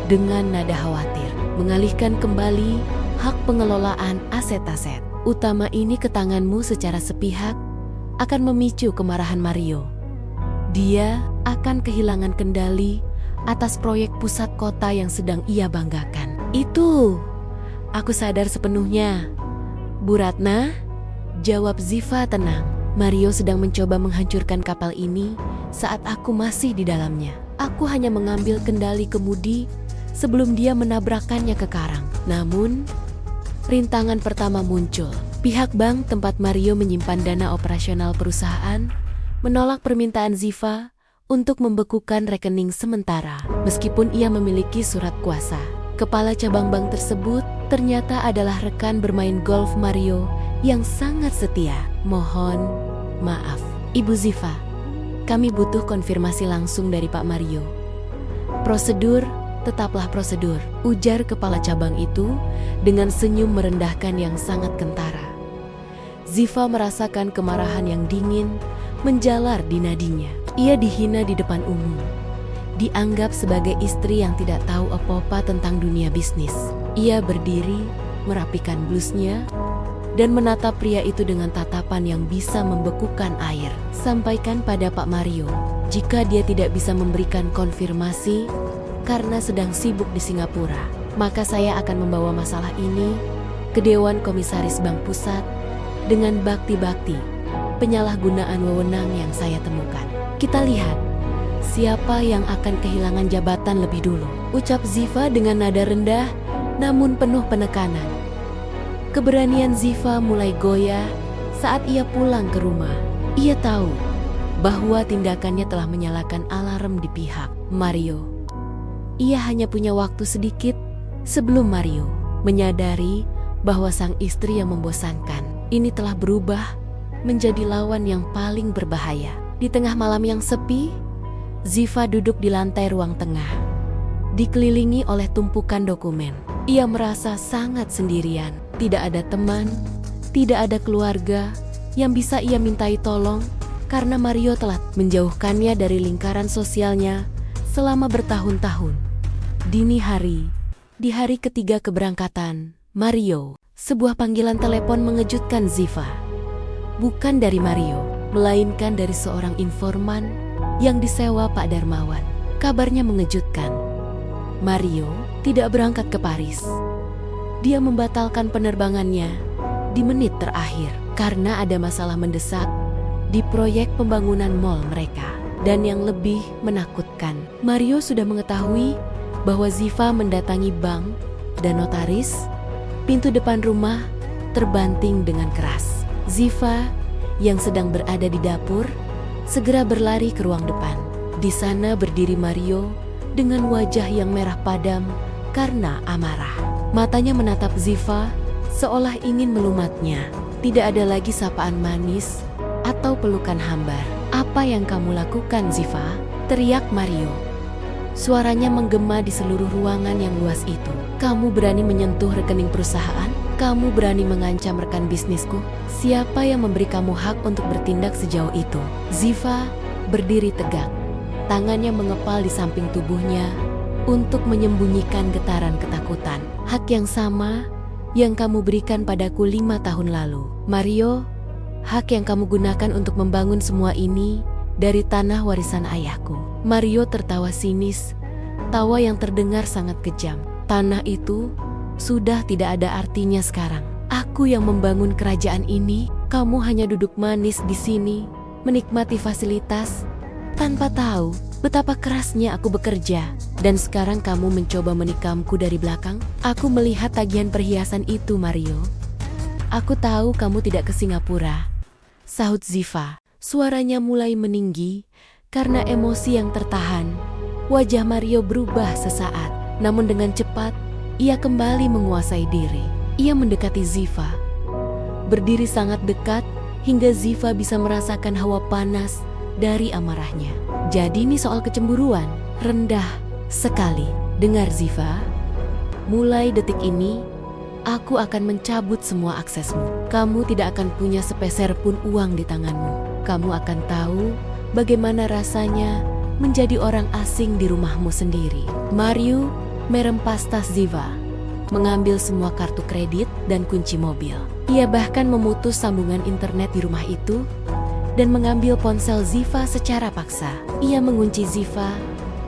dengan nada khawatir. Mengalihkan kembali hak pengelolaan aset-aset utama ini ke tanganmu secara sepihak akan memicu kemarahan Mario. Dia akan kehilangan kendali atas proyek pusat kota yang sedang ia banggakan. Itu, aku sadar sepenuhnya. Bu Ratna, jawab Ziva tenang. Mario sedang mencoba menghancurkan kapal ini saat aku masih di dalamnya. Aku hanya mengambil kendali kemudi sebelum dia menabrakkannya ke karang. Namun, rintangan pertama muncul. Pihak bank tempat Mario menyimpan dana operasional perusahaan menolak permintaan Ziva untuk membekukan rekening sementara. Meskipun ia memiliki surat kuasa, kepala cabang bank tersebut ternyata adalah rekan bermain golf Mario yang sangat setia. Mohon maaf, Ibu Ziva. Kami butuh konfirmasi langsung dari Pak Mario. Prosedur tetaplah prosedur, ujar kepala cabang itu dengan senyum merendahkan yang sangat kentara. Ziva merasakan kemarahan yang dingin menjalar di nadinya. Ia dihina di depan umum, dianggap sebagai istri yang tidak tahu apa-apa tentang dunia bisnis. Ia berdiri, merapikan blusnya, dan menatap pria itu dengan tatapan yang bisa membekukan air. Sampaikan pada Pak Mario, jika dia tidak bisa memberikan konfirmasi karena sedang sibuk di Singapura, maka saya akan membawa masalah ini ke Dewan Komisaris Bank Pusat dengan bakti-bakti penyalahgunaan wewenang yang saya temukan. Kita lihat siapa yang akan kehilangan jabatan lebih dulu? Ucap Ziva dengan nada rendah, namun penuh penekanan. Keberanian Ziva mulai goyah saat ia pulang ke rumah. Ia tahu bahwa tindakannya telah menyalakan alarm di pihak Mario. Ia hanya punya waktu sedikit sebelum Mario menyadari bahwa sang istri yang membosankan ini telah berubah menjadi lawan yang paling berbahaya. Di tengah malam yang sepi, Ziva duduk di lantai ruang tengah, dikelilingi oleh tumpukan dokumen. Ia merasa sangat sendirian, tidak ada teman, tidak ada keluarga yang bisa ia mintai tolong karena Mario telah menjauhkannya dari lingkaran sosialnya selama bertahun-tahun. Dini hari, di hari ketiga keberangkatan Mario, sebuah panggilan telepon mengejutkan Ziva. Bukan dari Mario, melainkan dari seorang informan yang disewa Pak Darmawan. Kabarnya mengejutkan. Mario tidak berangkat ke Paris. Dia membatalkan penerbangannya di menit terakhir karena ada masalah mendesak di proyek pembangunan mall mereka. Dan yang lebih menakutkan, Mario sudah mengetahui bahwa Ziva mendatangi bank dan notaris. Pintu depan rumah terbanting dengan keras. Ziva yang sedang berada di dapur segera berlari ke ruang depan. Di sana berdiri Mario dengan wajah yang merah padam karena amarah. Matanya menatap Ziva seolah ingin melumatnya. Tidak ada lagi sapaan manis atau pelukan hambar. "Apa yang kamu lakukan, Ziva?" teriak Mario. Suaranya menggema di seluruh ruangan yang luas itu. "Kamu berani menyentuh rekening perusahaan? Kamu berani mengancam rekan bisnisku? Siapa yang memberi kamu hak untuk bertindak sejauh itu?" Ziva berdiri tegak. Tangannya mengepal di samping tubuhnya untuk menyembunyikan getaran ketakutan. "Hak yang sama yang kamu berikan padaku 5 tahun lalu. Mario, hak yang kamu gunakan untuk membangun semua ini dari tanah warisan ayahku." Mario tertawa sinis, tawa yang terdengar sangat kejam. "Tanah itu sudah tidak ada artinya sekarang. Aku yang membangun kerajaan ini, kamu hanya duduk manis di sini, menikmati fasilitas, tanpa tahu betapa kerasnya aku bekerja. Dan sekarang kamu mencoba menikamku dari belakang?" "Aku melihat tagihan perhiasan itu, Mario. Aku tahu kamu tidak ke Singapura," sahut Ziva. Suaranya mulai meninggi karena emosi yang tertahan. Wajah Mario berubah sesaat, namun dengan cepat ia kembali menguasai diri. Ia mendekati Ziva, berdiri sangat dekat hingga Ziva bisa merasakan hawa panas dari amarahnya. "Jadi ini soal kecemburuan?" "Rendah sekali. Dengar Ziva, mulai detik ini aku akan mencabut semua aksesmu. Kamu tidak akan punya sepeser pun uang di tanganmu. Kamu akan tahu bagaimana rasanya menjadi orang asing di rumahmu sendiri." Mario merempas tas Ziva, mengambil semua kartu kredit dan kunci mobil. Ia bahkan memutus sambungan internet di rumah itu dan mengambil ponsel Ziva secara paksa. Ia mengunci Ziva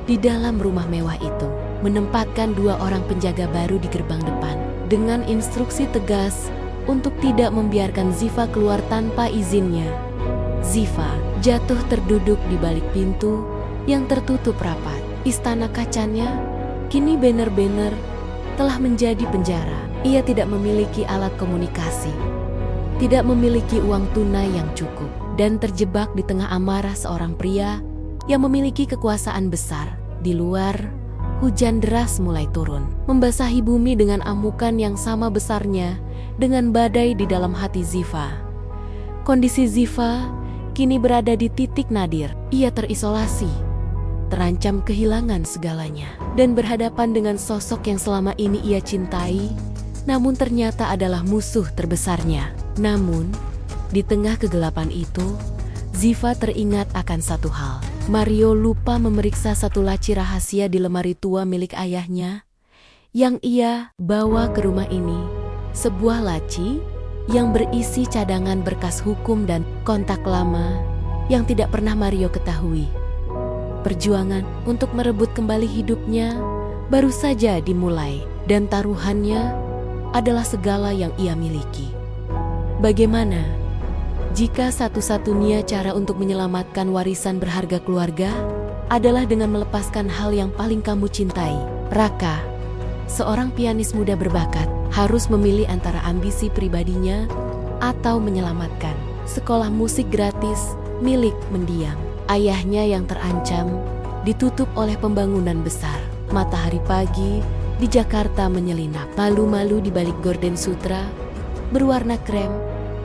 di dalam rumah mewah itu, menempatkan 2 orang penjaga baru di gerbang depan dengan instruksi tegas untuk tidak membiarkan Ziva keluar tanpa izinnya. Ziva jatuh terduduk di balik pintu yang tertutup rapat. Istana kacanya kini benar-benar telah menjadi penjara. Ia tidak memiliki alat komunikasi, tidak memiliki uang tunai yang cukup, dan terjebak di tengah amarah seorang pria yang memiliki kekuasaan besar. Di luar, hujan deras mulai turun, membasahi bumi dengan amukan yang sama besarnya dengan badai di dalam hati Ziva. Kondisi Ziva kini berada di titik nadir. Ia terisolasi, terancam kehilangan segalanya, dan berhadapan dengan sosok yang selama ini ia cintai, namun ternyata adalah musuh terbesarnya. Namun, di tengah kegelapan itu, Ziva teringat akan satu hal. Mario lupa memeriksa satu laci rahasia di lemari tua milik ayahnya yang ia bawa ke rumah ini. Sebuah laci yang berisi cadangan berkas hukum dan kontak lama yang tidak pernah Mario ketahui. Perjuangan untuk merebut kembali hidupnya baru saja dimulai, dan taruhannya adalah segala yang ia miliki. Bagaimana jika satu-satunya cara untuk menyelamatkan warisan berharga keluarga adalah dengan melepaskan hal yang paling kamu cintai. Raka, seorang pianis muda berbakat, harus memilih antara ambisi pribadinya atau menyelamatkan sekolah musik gratis milik mendiang ayahnya yang terancam ditutup oleh pembangunan besar. Matahari pagi di Jakarta menyelinap, malu-malu di balik gorden sutra berwarna krem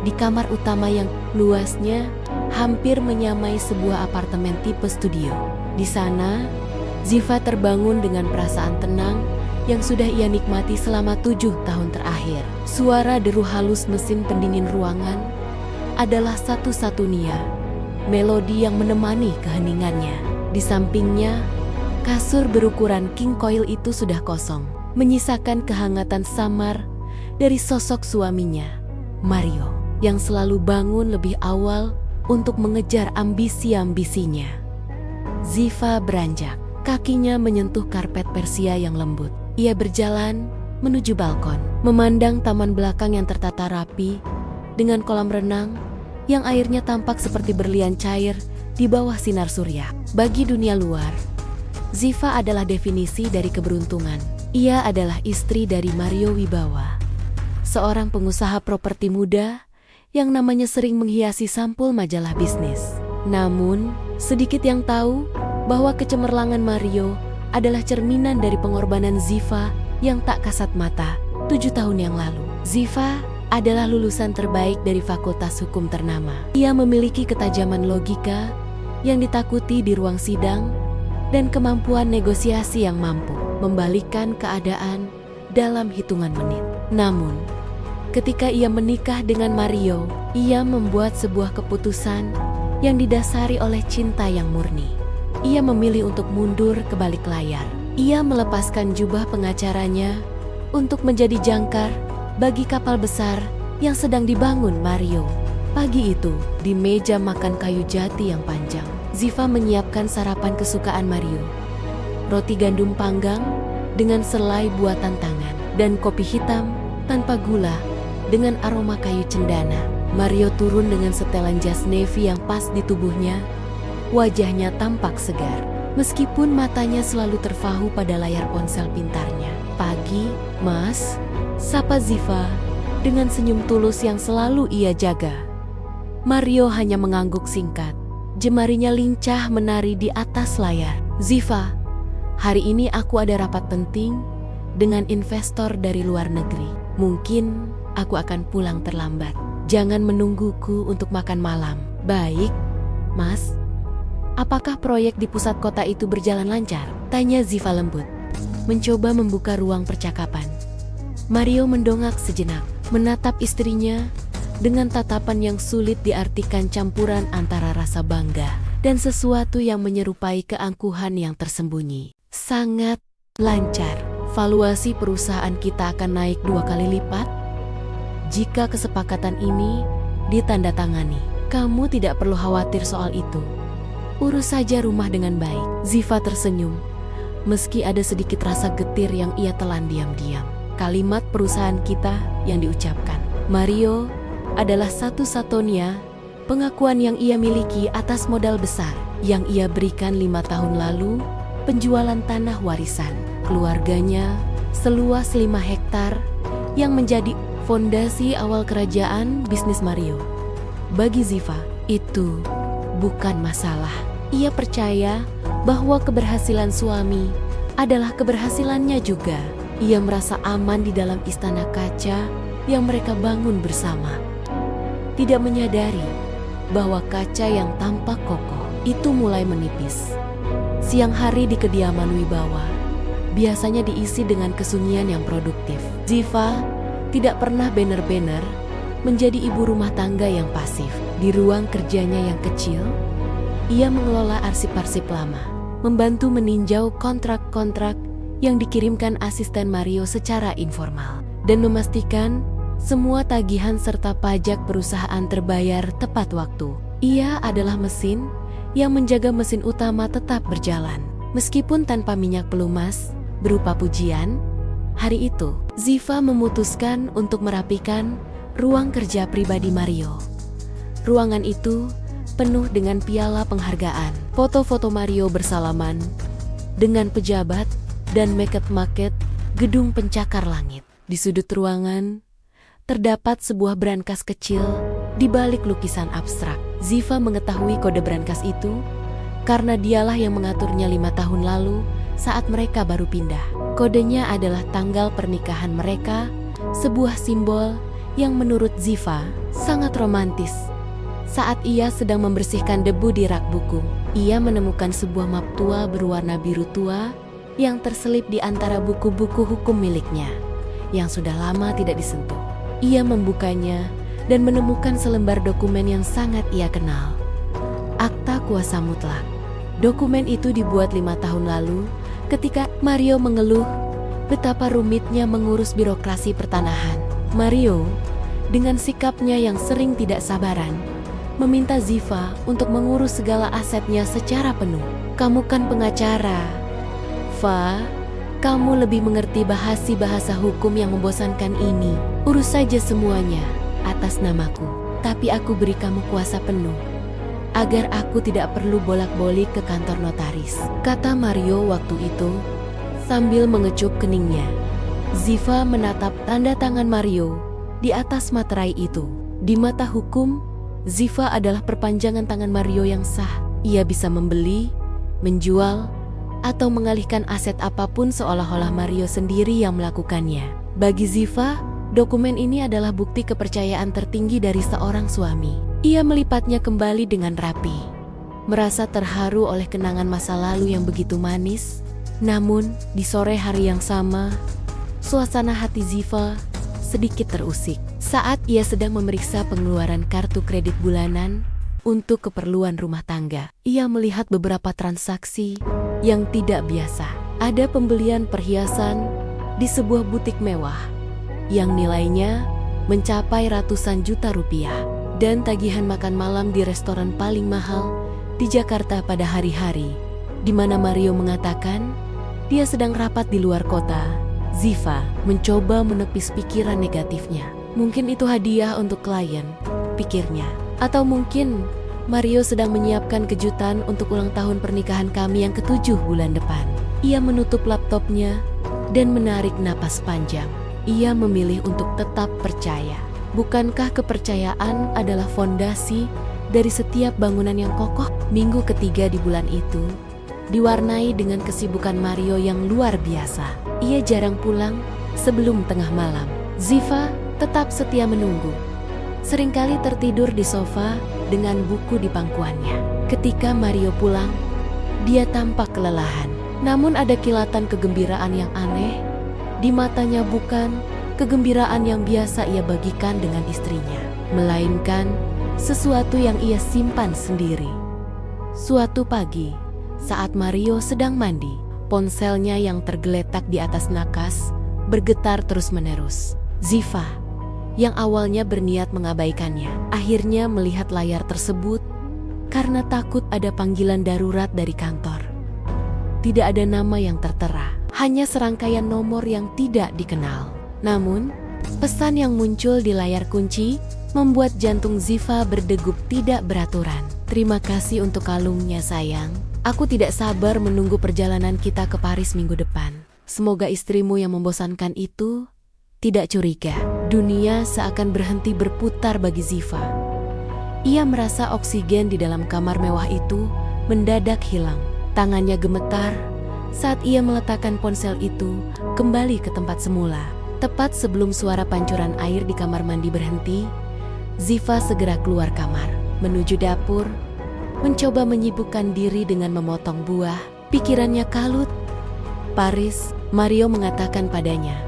di kamar utama yang luasnya hampir menyamai sebuah apartemen tipe studio. Di sana, Ziva terbangun dengan perasaan tenang yang sudah ia nikmati selama 7 tahun terakhir. Suara deru halus mesin pendingin ruangan adalah satu-satunya melodi yang menemani keheningannya. Di sampingnya, kasur berukuran king coil itu sudah kosong, menyisakan kehangatan samar dari sosok suaminya, Mario, yang selalu bangun lebih awal untuk mengejar ambisi-ambisinya. Ziva beranjak, kakinya menyentuh karpet Persia yang lembut. Ia berjalan menuju balkon, memandang taman belakang yang tertata rapi dengan kolam renang yang airnya tampak seperti berlian cair di bawah sinar surya. Bagi dunia luar, Ziva adalah definisi dari keberuntungan. Ia adalah istri dari Mario Wibawa, seorang pengusaha properti muda yang namanya sering menghiasi sampul majalah bisnis. Namun, sedikit yang tahu bahwa kecemerlangan Mario adalah cerminan dari pengorbanan Ziva yang tak kasat mata 7 tahun yang lalu. Ziva adalah lulusan terbaik dari fakultas hukum ternama. Ia memiliki ketajaman logika yang ditakuti di ruang sidang dan kemampuan negosiasi yang mampu membalikkan keadaan dalam hitungan menit. Namun, ketika ia menikah dengan Mario, ia membuat sebuah keputusan yang didasari oleh cinta yang murni. Ia memilih untuk mundur ke balik layar. Ia melepaskan jubah pengacaranya untuk menjadi jangkar bagi kapal besar yang sedang dibangun Mario. Pagi itu, di meja makan kayu jati yang panjang, Ziva menyiapkan sarapan kesukaan Mario. Roti gandum panggang dengan selai buatan tangan dan kopi hitam tanpa gula dengan aroma kayu cendana. Mario turun dengan setelan jas navy yang pas di tubuhnya. Wajahnya tampak segar, meskipun matanya selalu terpahu pada layar ponsel pintarnya. "Pagi, Mas," sapa Ziva dengan senyum tulus yang selalu ia jaga. Mario hanya mengangguk singkat. Jemarinya lincah menari di atas layar. "Ziva, hari ini aku ada rapat penting dengan investor dari luar negeri. Mungkin aku akan pulang terlambat. Jangan menungguku untuk makan malam." "Baik, Mas. Apakah proyek di pusat kota itu berjalan lancar?" tanya Ziva lembut, mencoba membuka ruang percakapan. Mario mendongak sejenak, menatap istrinya dengan tatapan yang sulit diartikan, campuran antara rasa bangga dan sesuatu yang menyerupai keangkuhan yang tersembunyi. "Sangat lancar. Valuasi perusahaan kita akan naik 2 kali lipat jika kesepakatan ini ditandatangani. Kamu tidak perlu khawatir soal itu. Urus saja rumah dengan baik." Ziva tersenyum, meski ada sedikit rasa getir yang ia telan diam-diam. Kalimat perusahaan kita yang diucapkan Mario adalah satu-satunya pengakuan yang ia miliki atas modal besar yang ia berikan 5 tahun lalu, penjualan tanah warisan keluarganya seluas 5 hektar yang menjadi fondasi awal kerajaan bisnis Mario. Bagi Ziva, itu bukan masalah. Ia percaya bahwa keberhasilan suami adalah keberhasilannya juga. Ia merasa aman di dalam istana kaca yang mereka bangun bersama. Tidak menyadari bahwa kaca yang tampak kokoh itu mulai menipis. Siang hari di kediaman Wibawa biasanya diisi dengan kesunyian yang produktif. Ziva tidak pernah benar-benar menjadi ibu rumah tangga yang pasif. Di ruang kerjanya yang kecil, ia mengelola arsip-arsip lama, membantu meninjau kontrak-kontrak yang dikirimkan asisten Mario secara informal, dan memastikan semua tagihan serta pajak perusahaan terbayar tepat waktu. Ia adalah mesin yang menjaga mesin utama tetap berjalan. Meskipun tanpa minyak pelumas berupa pujian, hari itu Ziva memutuskan untuk merapikan ruang kerja pribadi Mario. Ruangan itu penuh dengan piala penghargaan, Foto-foto Mario bersalaman dengan pejabat dan maket gedung pencakar langit. Di sudut ruangan, terdapat sebuah brankas kecil di balik lukisan abstrak. Ziva mengetahui kode brankas itu karena dialah yang mengaturnya 5 tahun lalu saat mereka baru pindah. Kodenya adalah tanggal pernikahan mereka, sebuah simbol yang menurut Ziva sangat romantis. Saat ia sedang membersihkan debu di rak buku, ia menemukan sebuah map tua berwarna biru tua yang terselip di antara buku-buku hukum miliknya yang sudah lama tidak disentuh. Ia membukanya dan menemukan selembar dokumen yang sangat ia kenal. Akta kuasa mutlak. Dokumen itu dibuat 5 tahun lalu ketika Mario mengeluh betapa rumitnya mengurus birokrasi pertanahan. Mario, dengan sikapnya yang sering tidak sabaran, meminta Ziva untuk mengurus segala asetnya secara penuh. Kamu kan pengacara, Va. Kamu lebih mengerti bahasa hukum yang membosankan ini. Urus saja semuanya atas namaku. Tapi aku beri kamu kuasa penuh agar aku tidak perlu bolak-balik ke kantor notaris, kata Mario waktu itu sambil mengecup keningnya. Ziva menatap tanda tangan Mario di atas materai itu. Di mata hukum, Ziva adalah perpanjangan tangan Mario yang sah. Ia bisa membeli, menjual, atau mengalihkan aset apapun seolah-olah Mario sendiri yang melakukannya. Bagi Ziva, dokumen ini adalah bukti kepercayaan tertinggi dari seorang suami. Ia melipatnya kembali dengan rapi, merasa terharu oleh kenangan masa lalu yang begitu manis. Namun, di sore hari yang sama, suasana hati Ziva sedikit terusik. Saat ia sedang memeriksa pengeluaran kartu kredit bulanan untuk keperluan rumah tangga, ia melihat beberapa transaksi yang tidak biasa. Ada pembelian perhiasan di sebuah butik mewah yang nilainya mencapai ratusan juta rupiah, dan tagihan makan malam di restoran paling mahal di Jakarta pada hari-hari di mana Mario mengatakan dia sedang rapat di luar kota. Ziva mencoba menepis pikiran negatifnya. Mungkin itu hadiah untuk klien, pikirnya. Atau mungkin Mario sedang menyiapkan kejutan untuk ulang tahun pernikahan kami yang ke-7 bulan depan. Ia menutup laptopnya dan menarik napas panjang. Ia memilih untuk tetap percaya. Bukankah kepercayaan adalah fondasi dari setiap bangunan yang kokoh? Minggu ketiga di bulan itu diwarnai dengan kesibukan Mario yang luar biasa. Ia jarang pulang sebelum tengah malam. Ziva tetap setia menunggu. Seringkali tertidur di sofa dengan buku di pangkuannya. Ketika Mario pulang, dia tampak kelelahan. Namun ada kilatan kegembiraan yang aneh di matanya, bukan kegembiraan yang biasa ia bagikan dengan istrinya, melainkan sesuatu yang ia simpan sendiri. Suatu pagi, saat Mario sedang mandi, ponselnya yang tergeletak di atas nakas bergetar terus-menerus. Ziva, yang awalnya berniat mengabaikannya, akhirnya melihat layar tersebut karena takut ada panggilan darurat dari kantor. Tidak ada nama yang tertera, hanya serangkaian nomor yang tidak dikenal. Namun, pesan yang muncul di layar kunci membuat jantung Ziva berdegup tidak beraturan. Terima kasih untuk kalungnya, sayang. Aku tidak sabar menunggu perjalanan kita ke Paris minggu depan. Semoga istrimu yang membosankan itu tidak curiga. Dunia seakan berhenti berputar bagi Ziva. Ia merasa oksigen di dalam kamar mewah itu mendadak hilang. Tangannya gemetar saat ia meletakkan ponsel itu kembali ke tempat semula. Tepat sebelum suara pancuran air di kamar mandi berhenti, Ziva segera keluar kamar, menuju dapur, mencoba menyibukkan diri dengan memotong buah. Pikirannya kalut. Paris, Mario mengatakan padanya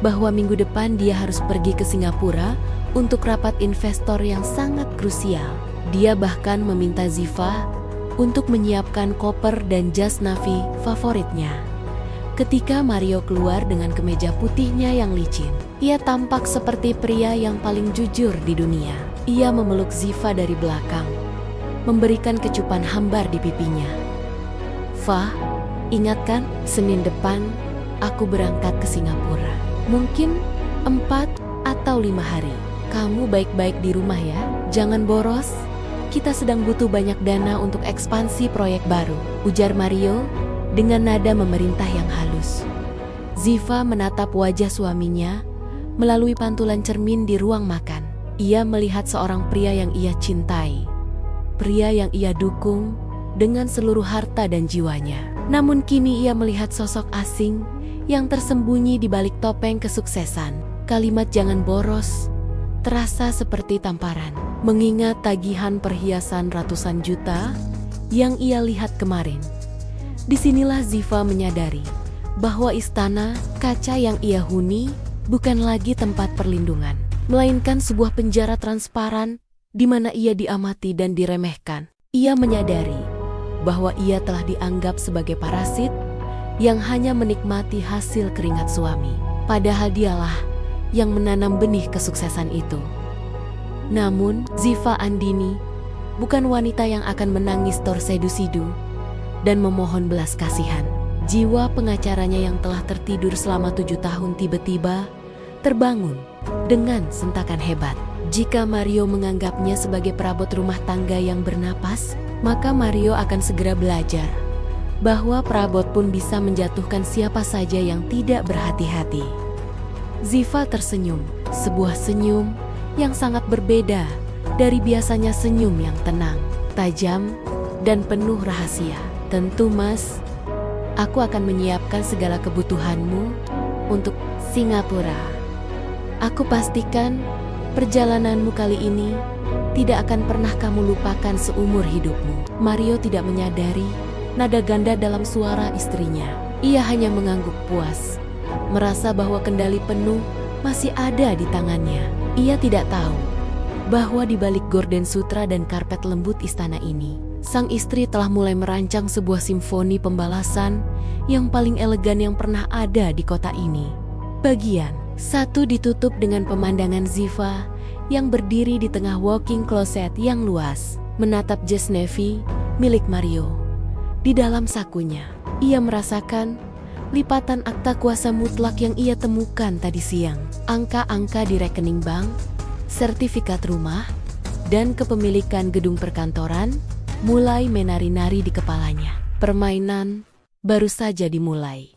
bahwa minggu depan dia harus pergi ke Singapura untuk rapat investor yang sangat krusial. Dia bahkan meminta Ziva untuk menyiapkan koper dan jas navy favoritnya. Ketika Mario keluar dengan kemeja putihnya yang licin, ia tampak seperti pria yang paling jujur di dunia. Ia memeluk Ziva dari belakang, memberikan kecupan hambar di pipinya. Va, ingat kan, Senin depan aku berangkat ke Singapura. Mungkin 4 atau 5 hari. Kamu baik-baik di rumah ya, jangan boros. Kita sedang butuh banyak dana untuk ekspansi proyek baru, ujar Mario dengan nada memerintah yang halus. Ziva menatap wajah suaminya melalui pantulan cermin di ruang makan. Ia melihat seorang pria yang ia cintai, pria yang ia dukung dengan seluruh harta dan jiwanya. Namun kini ia melihat sosok asing yang tersembunyi di balik topeng kesuksesan. Kalimat "jangan boros" terasa seperti tamparan, mengingat tagihan perhiasan ratusan juta yang ia lihat kemarin. Disinilah Ziva menyadari bahwa istana kaca yang ia huni bukan lagi tempat perlindungan, melainkan sebuah penjara transparan di mana ia diamati dan diremehkan. Ia menyadari bahwa ia telah dianggap sebagai parasit yang hanya menikmati hasil keringat suami, padahal dialah yang menanam benih kesuksesan itu. Namun, Ziva Andini bukan wanita yang akan menangis torsedu-sidu dan memohon belas kasihan. Jiwa pengacaranya yang telah tertidur selama 7 tahun tiba-tiba terbangun dengan sentakan hebat. Jika Mario menganggapnya sebagai perabot rumah tangga yang bernapas, maka Mario akan segera belajar bahwa perabot pun bisa menjatuhkan siapa saja yang tidak berhati-hati. Ziva tersenyum, sebuah senyum yang sangat berbeda dari biasanya senyum yang tenang, tajam, dan penuh rahasia. Tentu Mas, aku akan menyiapkan segala kebutuhanmu untuk Singapura. Aku pastikan perjalananmu kali ini tidak akan pernah kamu lupakan seumur hidupmu. Mario tidak menyadari nada ganda dalam suara istrinya. Ia hanya mengangguk puas, merasa bahwa kendali penuh masih ada di tangannya. Ia tidak tahu bahwa di balik gorden sutra dan karpet lembut istana ini, sang istri telah mulai merancang sebuah simfoni pembalasan yang paling elegan yang pernah ada di kota ini. Bagian 1 ditutup dengan pemandangan Ziva yang berdiri di tengah walk-in closet yang luas, menatap jas navy milik Mario. Di dalam sakunya, ia merasakan lipatan akta kuasa mutlak yang ia temukan tadi siang. Angka-angka di rekening bank, sertifikat rumah, dan kepemilikan gedung perkantoran mulai menari-nari di kepalanya. Permainan baru saja dimulai.